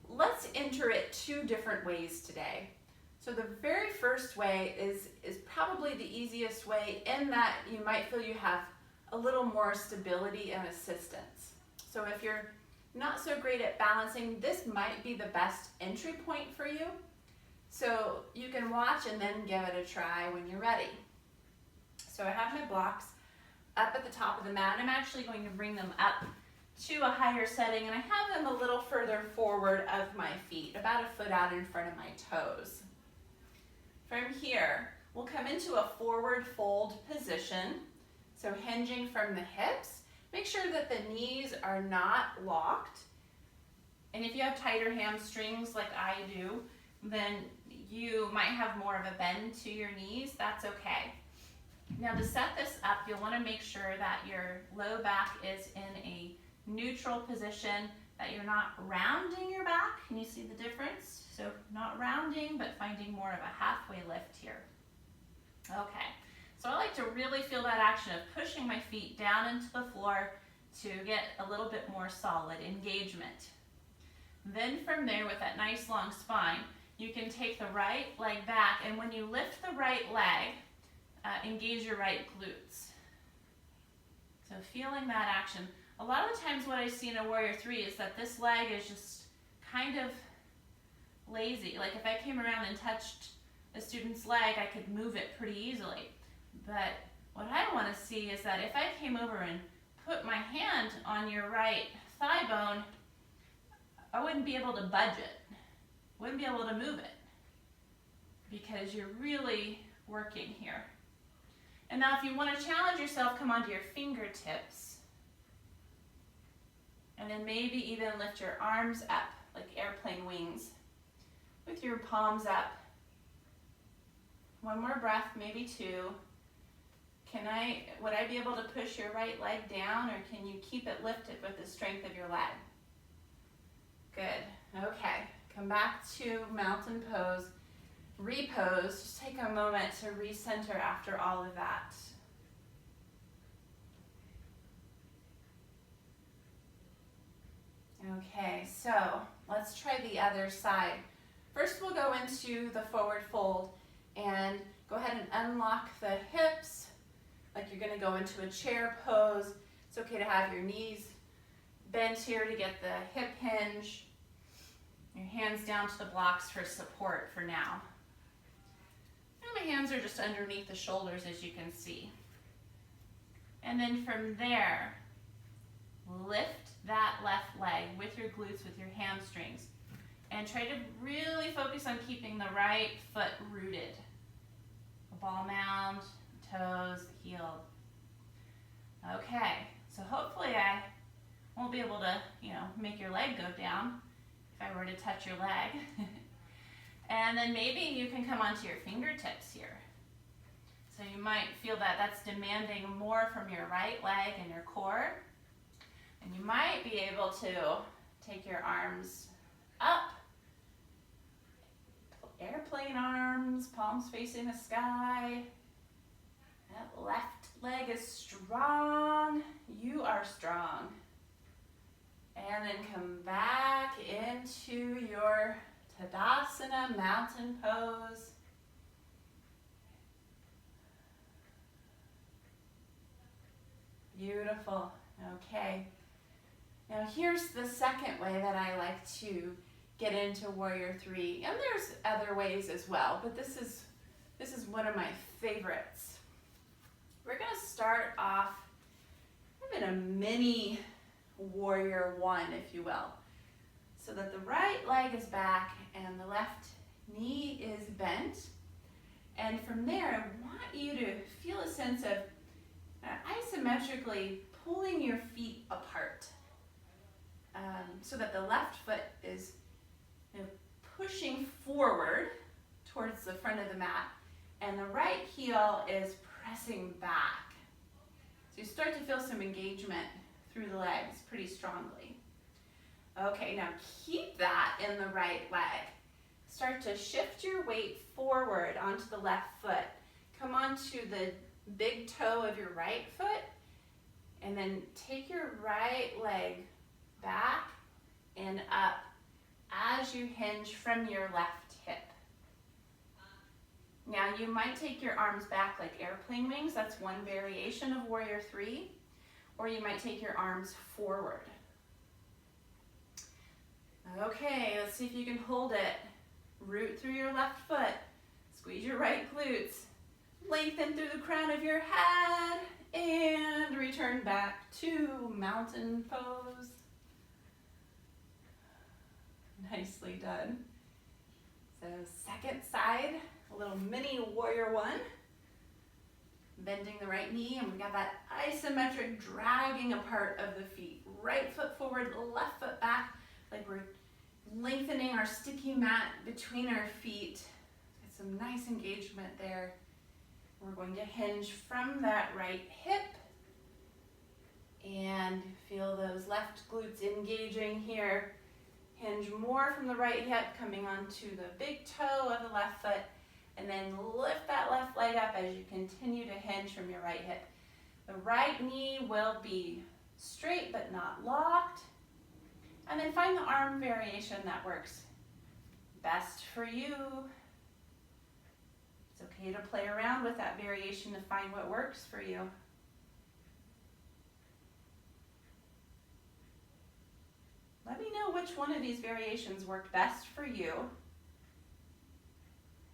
let's enter it 2 different ways today. So the very first way is probably the easiest way, in that you might feel you have a little more stability and assistance. So if you're not so great at balancing, this might be the best entry point for you. So you can watch and then give it a try when you're ready. So I have my blocks up at the top of the mat. I'm actually going to bring them up to a higher setting, and I have them a little further forward of my feet, about a foot out in front of my toes. From here, we'll come into a forward fold position. So hinging from the hips. Make sure that the knees are not locked. And if you have tighter hamstrings like I do, then you might have more of a bend to your knees. That's okay. Now to set this up, you'll want to make sure that your low back is in a neutral position, that you're not rounding your back. Can you see the difference? So not rounding, but finding more of a halfway lift here. Okay, so I like to really feel that action of pushing my feet down into the floor to get a little bit more solid engagement. Then from there, with that nice long spine, you can take the right leg back, and when you lift the right leg, engage your right glutes. So feeling that action. A lot of the times what I see in a Warrior 3 is that this leg is just kind of lazy. Like if I came around and touched a student's leg, I could move it pretty easily. But what I want to see is that if I came over and put my hand on your right thigh bone, I wouldn't be able to budge it. Wouldn't be able to move it because you're really working here. And now if you want to challenge yourself, come onto your fingertips. And then maybe even lift your arms up like airplane wings with your palms up. One more breath, maybe two. Would I be able to push your right leg down, or can you keep it lifted with the strength of your leg? Good, okay. Come back to mountain pose. Repose, just take a moment to recenter after all of that. Okay, so let's try the other side. First we'll go into the forward fold and go ahead and unlock the hips like you're going to go into a chair pose. It's okay to have your knees bent here to get the hip hinge. Your hands down to the blocks for support for now. And my hands are just underneath the shoulders, as you can see. And then from there, lift that left leg with your glutes, with your hamstrings, and try to really focus on keeping the right foot rooted. The ball mound, toes, the heel. Okay, so hopefully I won't be able to, make your leg go down if I were to touch your leg. And then maybe you can come onto your fingertips here. So you might feel that that's demanding more from your right leg and your core. And you might be able to take your arms up. Airplane arms, palms facing the sky. That left leg is strong. You are strong. And then come back into your Tadasana mountain pose. Beautiful. Okay. Now here's the second way that I like to get into Warrior 3. And there's other ways as well, but this is one of my favorites. We're going to start off in a mini Warrior 1, if you will. So that the right leg is back and the left knee is bent. And from there, I want you to feel a sense of isometrically pulling your feet apart. So that the left foot is pushing forward towards the front of the mat, and the right heel is pressing back. So you start to feel some engagement through the legs pretty strongly. Okay, now keep that in the right leg. Start to shift your weight forward onto the left foot. Come onto the big toe of your right foot, and then take your right leg back and up as you hinge from your left hip. Now you might take your arms back like airplane wings. That's one variation of Warrior 3. Or you might take your arms forward. Okay, let's see if you can hold it. Root through your left foot. Squeeze your right glutes. Lengthen through the crown of your head. And return back to mountain pose. Nicely done. So second side, a little mini Warrior 1. Bending the right knee, and we got that isometric dragging apart of the feet. Right foot forward, left foot back, like we're lengthening our sticky mat between our feet. Get some nice engagement there. We're going to hinge from that right hip and feel those left glutes engaging here. Hinge more from the right hip, coming onto the big toe of the left foot, and then lift that left leg up as you continue to hinge from your right hip. The right knee will be straight but not locked. And then find the arm variation that works best for you. It's okay to play around with that variation to find what works for you. Let me know which one of these variations worked best for you.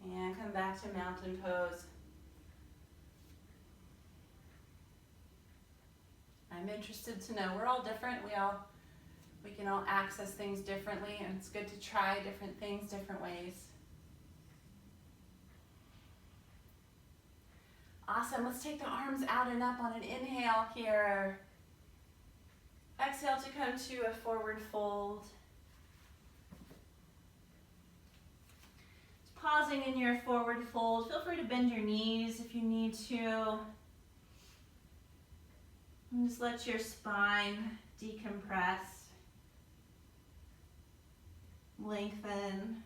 And come back to mountain pose. I'm interested to know, we're all different. We can all access things differently, and it's good to try different things different ways. Awesome, let's take the arms out and up on an inhale here. Exhale to come to a forward fold. Just pausing in your forward fold. Feel free to bend your knees if you need to. And just let your spine decompress. Lengthen.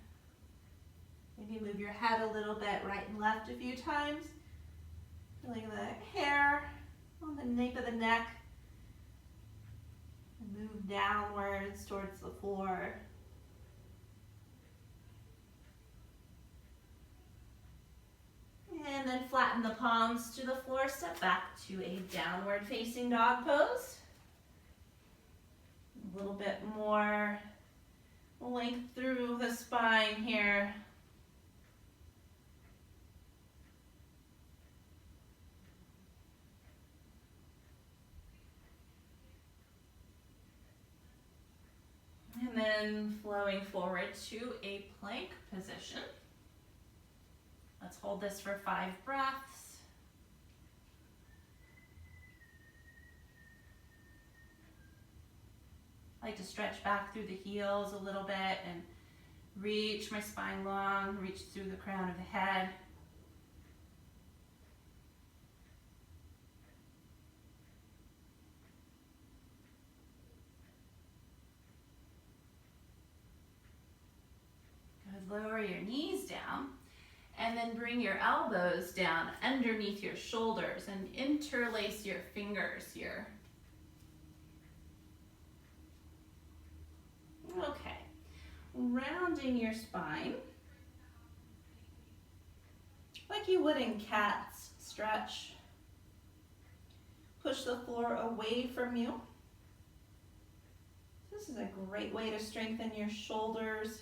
Maybe move your head a little bit right and left a few times. Feeling the hair on the nape of the neck. Move downwards towards the floor. And then flatten the palms to the floor. Step back to a downward facing dog pose. A little bit more length through the spine here. And then flowing forward to a plank position. Let's hold this for 5 breaths. I like to stretch back through the heels a little bit and reach my spine long, reach through the crown of the head. Lower your knees down, and then bring your elbows down underneath your shoulders and interlace your fingers here. Okay, rounding your spine like you would in cat's stretch. Push the floor away from you. This is a great way to strengthen your shoulders.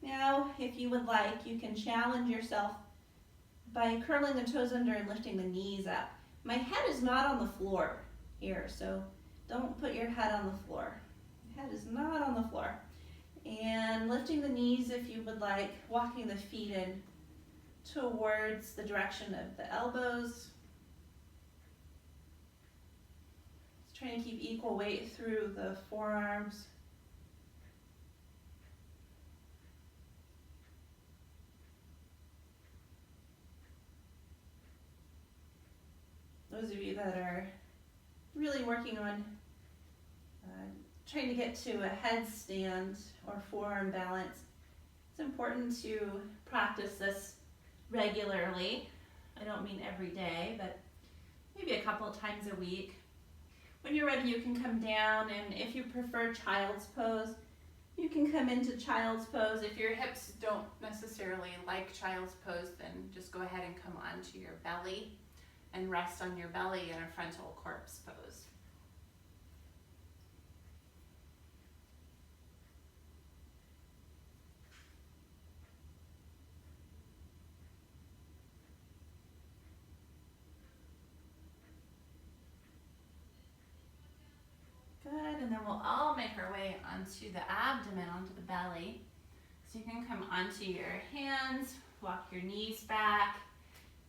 Now, if you would like, you can challenge yourself by curling the toes under and lifting the knees up. My head is not on the floor here, so don't put your head on the floor. Your head is not on the floor. And lifting the knees if you would like, walking the feet in towards the direction of the elbows. Just trying to keep equal weight through the forearms. Those of you that are really working on trying to get to a headstand or forearm balance, it's important to practice this regularly. I don't mean every day, but maybe a couple of times a week. When you're ready, you can come down, and if you prefer child's pose, you can come into child's pose. If your hips don't necessarily like child's pose, then just go ahead and come onto your belly and rest on your belly in a frontal corpse pose. Good, and then we'll all make our way onto the abdomen, onto the belly. So you can come onto your hands, walk your knees back,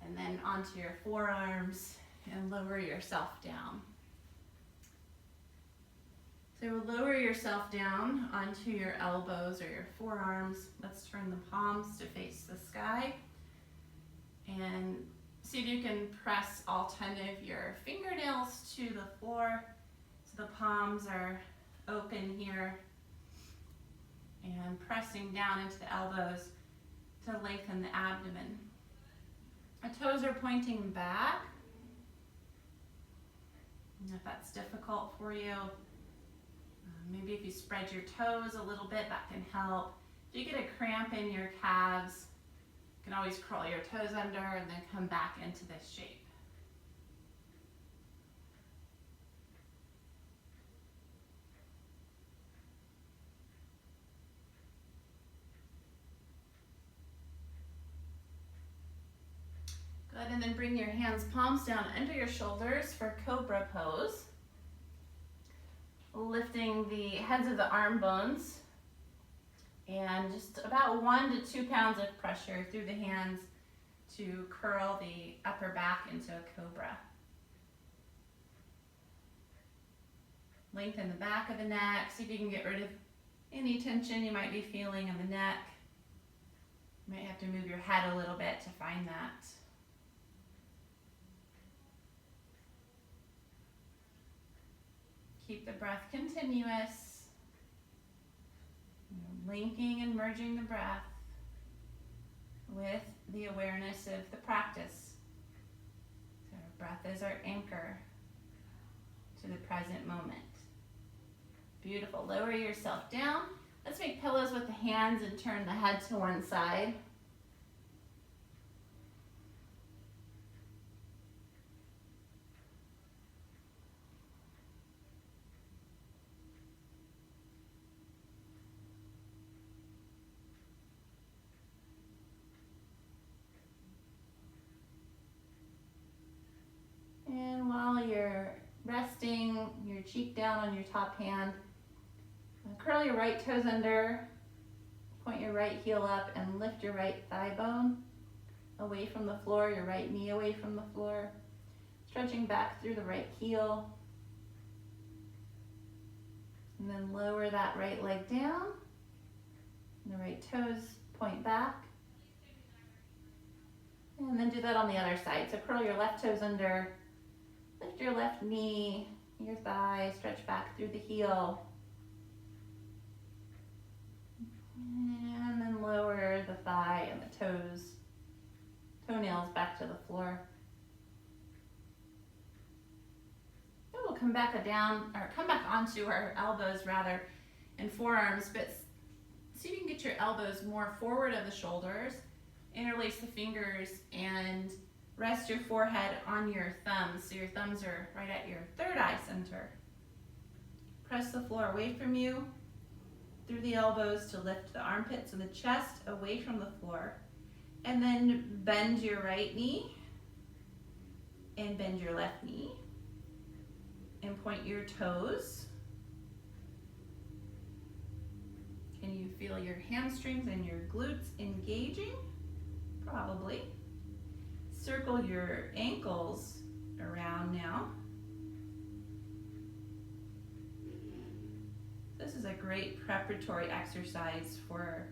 and then onto your forearms and lower yourself down. So lower yourself down onto your elbows or your forearms. Let's turn the palms to face the sky. And see if if you can press all 10 of your fingernails to the floor so the palms are open here, and pressing down into the elbows to lengthen the abdomen. The toes are pointing back. And if that's difficult for you, maybe if you spread your toes a little bit, that can help. If you get a cramp in your calves, you can always curl your toes under and then come back into this shape. Good, and then bring your hands, palms down under your shoulders for Cobra pose. Lifting the heads of the arm bones and just about 1 to 2 pounds of pressure through the hands to curl the upper back into a cobra. Lengthen the back of the neck, see if you can get rid of any tension you might be feeling in the neck. You might have to move your head a little bit to find that. Keep the breath continuous, linking and merging the breath with the awareness of the practice. So our breath is our anchor to the present moment. Beautiful. Lower yourself down. Let's make pillows with the hands and turn the head to one side. And while you're resting your cheek down on your top hand, curl your right toes under, point your right heel up, and lift your right thigh bone away from the floor, your right knee away from the floor, stretching back through the right heel. And then lower that right leg down, and the right toes point back. And then do that on the other side. So curl your left toes under, lift your left knee, your thigh, stretch back through the heel. And then lower the thigh and the toes, toenails back to the floor. Then we'll come back onto our elbows rather, and forearms, but see if you can get your elbows more forward of the shoulders, interlace the fingers, and rest your forehead on your thumbs, so your thumbs are right at your third eye center. Press the floor away from you through the elbows to lift the armpits and the chest away from the floor. And then bend your right knee and bend your left knee and point your toes. Can you feel your hamstrings and your glutes engaging? Probably. Circle your ankles around now. This is a great preparatory exercise for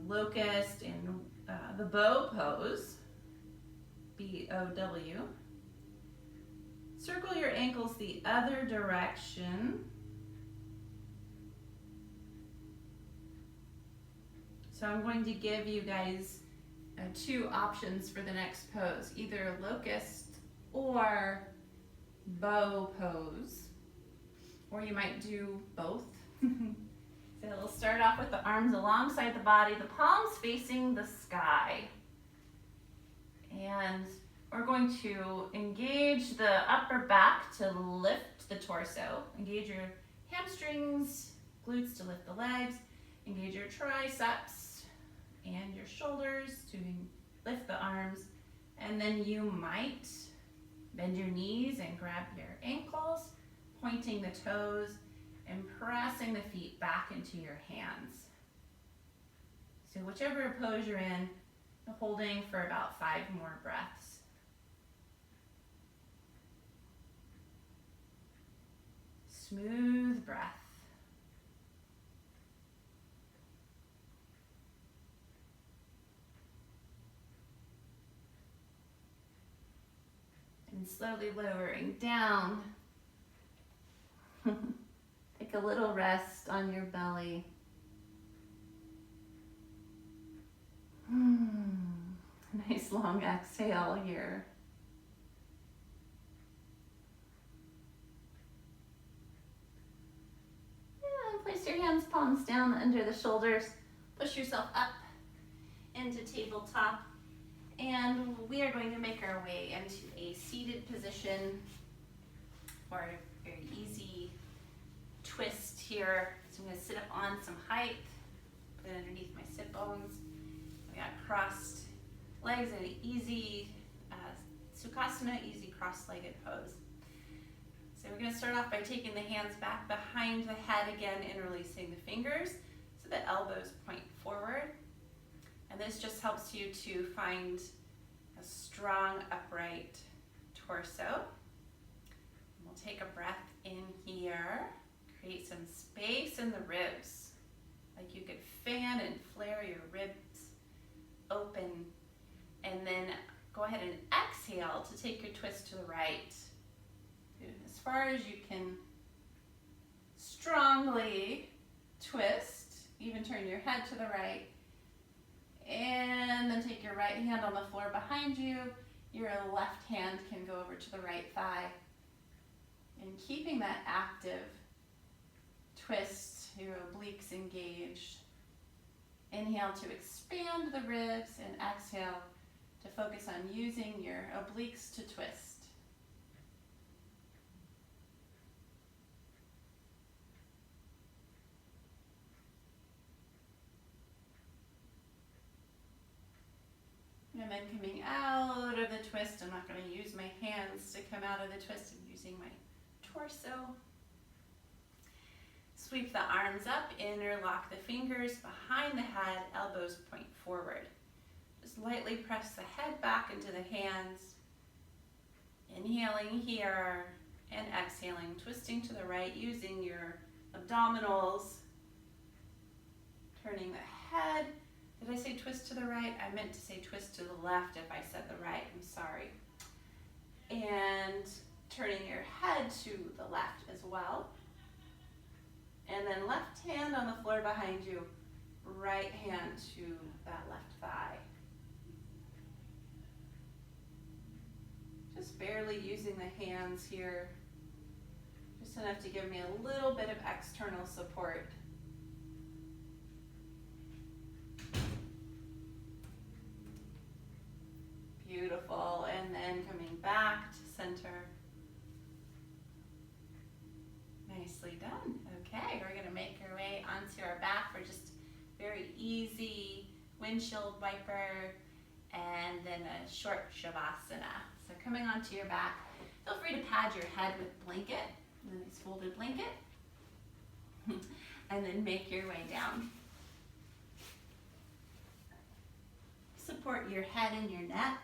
locust and the bow pose, B-O-W. Circle your ankles the other direction. So I'm going to give you guys 2 options for the next pose, either locust or bow pose, or you might do both. So we'll start off with the arms alongside the body, the palms facing the sky. And we're going to engage the upper back to lift the torso. Engage your hamstrings, glutes to lift the legs. Engage your triceps and your shoulders to lift the arms. And then you might bend your knees and grab your ankles, pointing the toes and pressing the feet back into your hands. So whichever pose you're in, holding for about 5 more breaths. Smooth breath. And slowly lowering down. Take a little rest on your belly. Nice long exhale here. And place your hands, palms down under the shoulders. Push yourself up into tabletop. And we are going to make our way into a seated position for a very easy twist here. So I'm going to sit up on some height, put it underneath my sit bones. We got crossed legs in an easy Sukhasana, easy cross-legged pose. So we're going to start off by taking the hands back behind the head again and releasing the fingers so the elbows point forward. And this just helps you to find a strong upright torso. And we'll take a breath in here, create some space in the ribs, like you could fan and flare your ribs open, and then go ahead and exhale to take your twist to the right. As far as you can strongly twist, even turn your head to the right, and then take your right hand on the floor behind you. Your left hand can go over to the right thigh. And keeping that active twist, your obliques engaged. Inhale to expand the ribs and exhale to focus on using your obliques to twist. And then coming out of the twist, I'm not going to use my hands to come out of the twist. I'm using my torso. Sweep the arms up, interlock the fingers behind the head, elbows point forward. Just lightly press the head back into the hands. Inhaling here and exhaling, twisting to the right using your abdominals. Turning the head. Did I say twist to the right? I meant to say twist to the left if I said the right. I'm sorry. And turning your head to the left as well. And then left hand on the floor behind you, right hand to that left thigh. Just barely using the hands here, just enough to give me a little bit of external support. Beautiful, and then coming back to center. Nicely done. Okay, we're gonna make our way onto our back for just very easy windshield wiper and then a short shavasana. So coming onto your back, feel free to pad your head with blanket, a nice folded blanket, and then make your way down. Support your head and your neck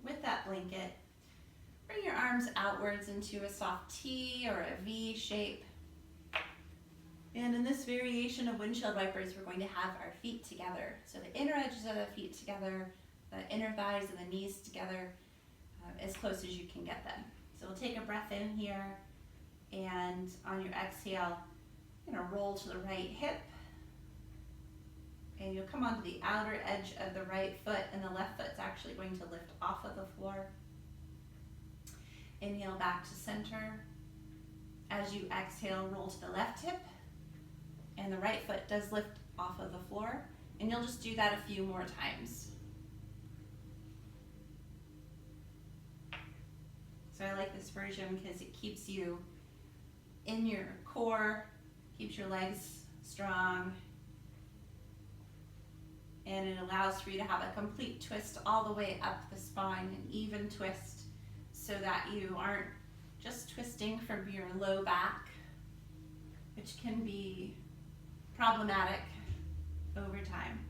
with that blanket. Bring your arms outwards into a soft T or a V shape. And in this variation of windshield wipers, we're going to have our feet together. So the inner edges of the feet together, the inner thighs and the knees together, as close as you can get them. So we'll take a breath in here, and on your exhale, you're gonna roll to the right hip, and you'll come onto the outer edge of the right foot, and the left foot's actually going to lift off of the floor. Inhale back to center. As you exhale, roll to the left hip, and the right foot does lift off of the floor, and you'll just do that a few more times. So I like this version because it keeps you in your core, keeps your legs strong, and it allows for you to have a complete twist all the way up the spine, an even twist, so that you aren't just twisting from your low back, which can be problematic over time.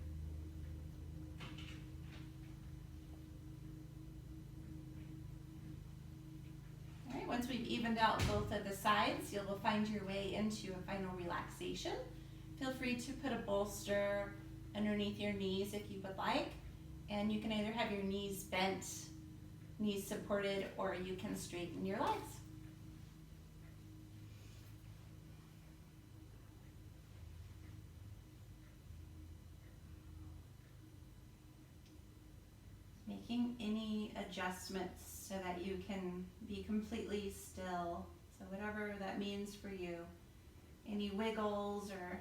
All right, once we've evened out both of the sides, you'll find your way into a final relaxation. Feel free to put a bolster underneath your knees if you would like, and you can either have your knees bent knees supported, or you can straighten your legs. Making any adjustments so that you can be completely still. So whatever that means for you. Any wiggles or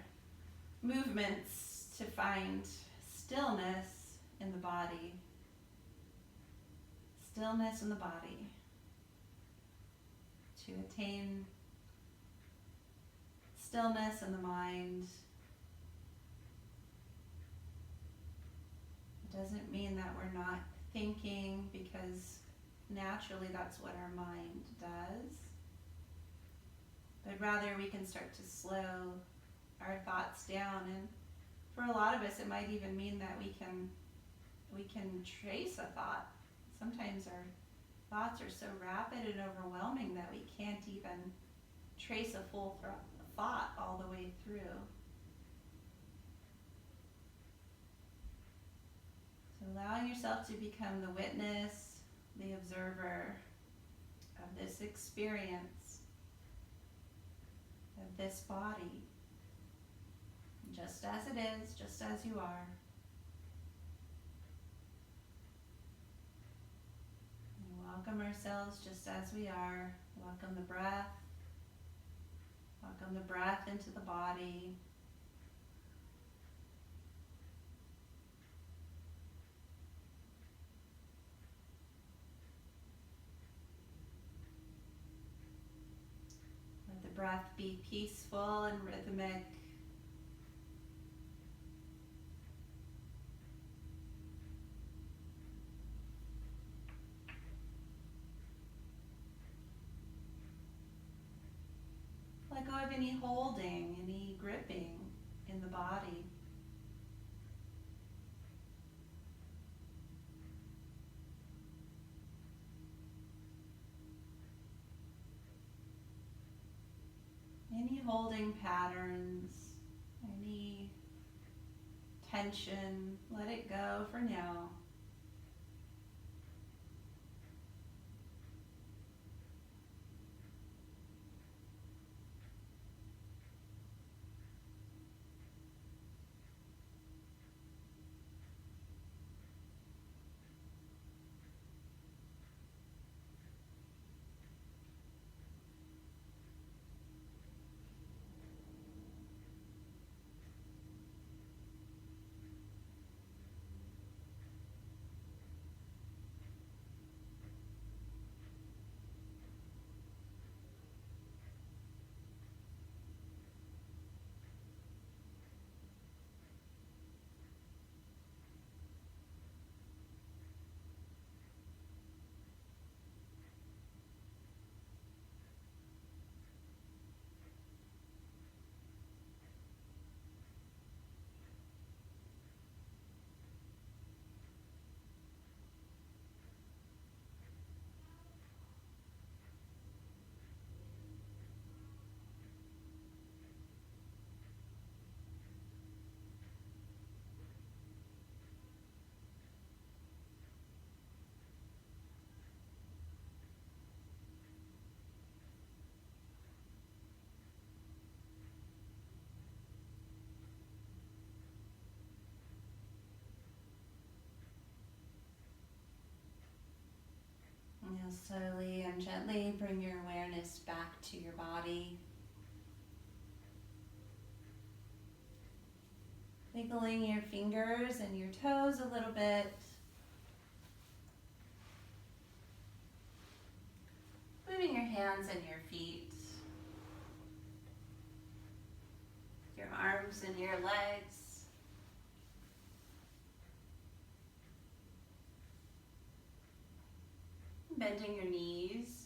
movements to find stillness in the body. Stillness in the body. To attain stillness in the mind. It doesn't mean that we're not thinking, because naturally that's what our mind does. But rather we can start to slow our thoughts down, and for a lot of us it might even mean that we can trace a thought. Sometimes our thoughts are so rapid and overwhelming that we can't even trace a full thought all the way through. So allowing yourself to become the witness, the observer of this experience, of this body, just as it is, just as you are. We welcome ourselves just as we are. Welcome the breath. Welcome the breath into the body. Let the breath be peaceful and rhythmic. Let go of any holding, any gripping in the body. Any holding patterns, any tension, let it go for now. And you'll slowly and gently bring your awareness back to your body. Wiggling your fingers and your toes a little bit. Moving your hands and your feet. Your arms and your legs. Bending your knees.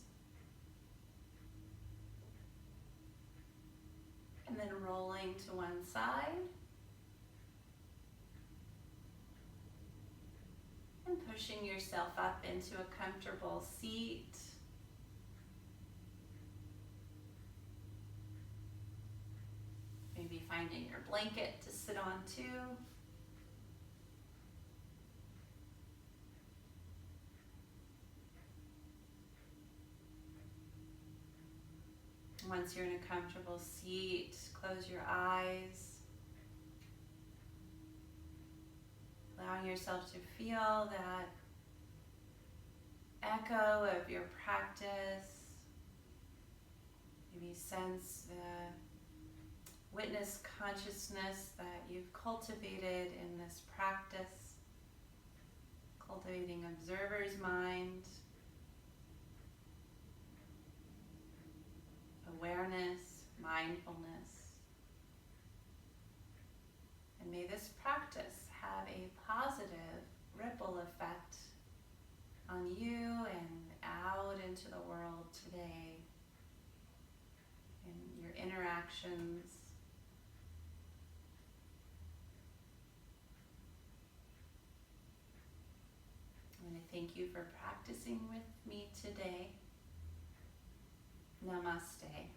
And then rolling to one side. And pushing yourself up into a comfortable seat. Maybe finding your blanket to sit on too. Once you're in a comfortable seat, close your eyes, allowing yourself to feel that echo of your practice. Maybe sense the witness consciousness that you've cultivated in this practice, cultivating observer's mind, awareness, mindfulness. And may this practice have a positive ripple effect on you and out into the world today, in your interactions. I want to thank you for practicing with me today. Namaste.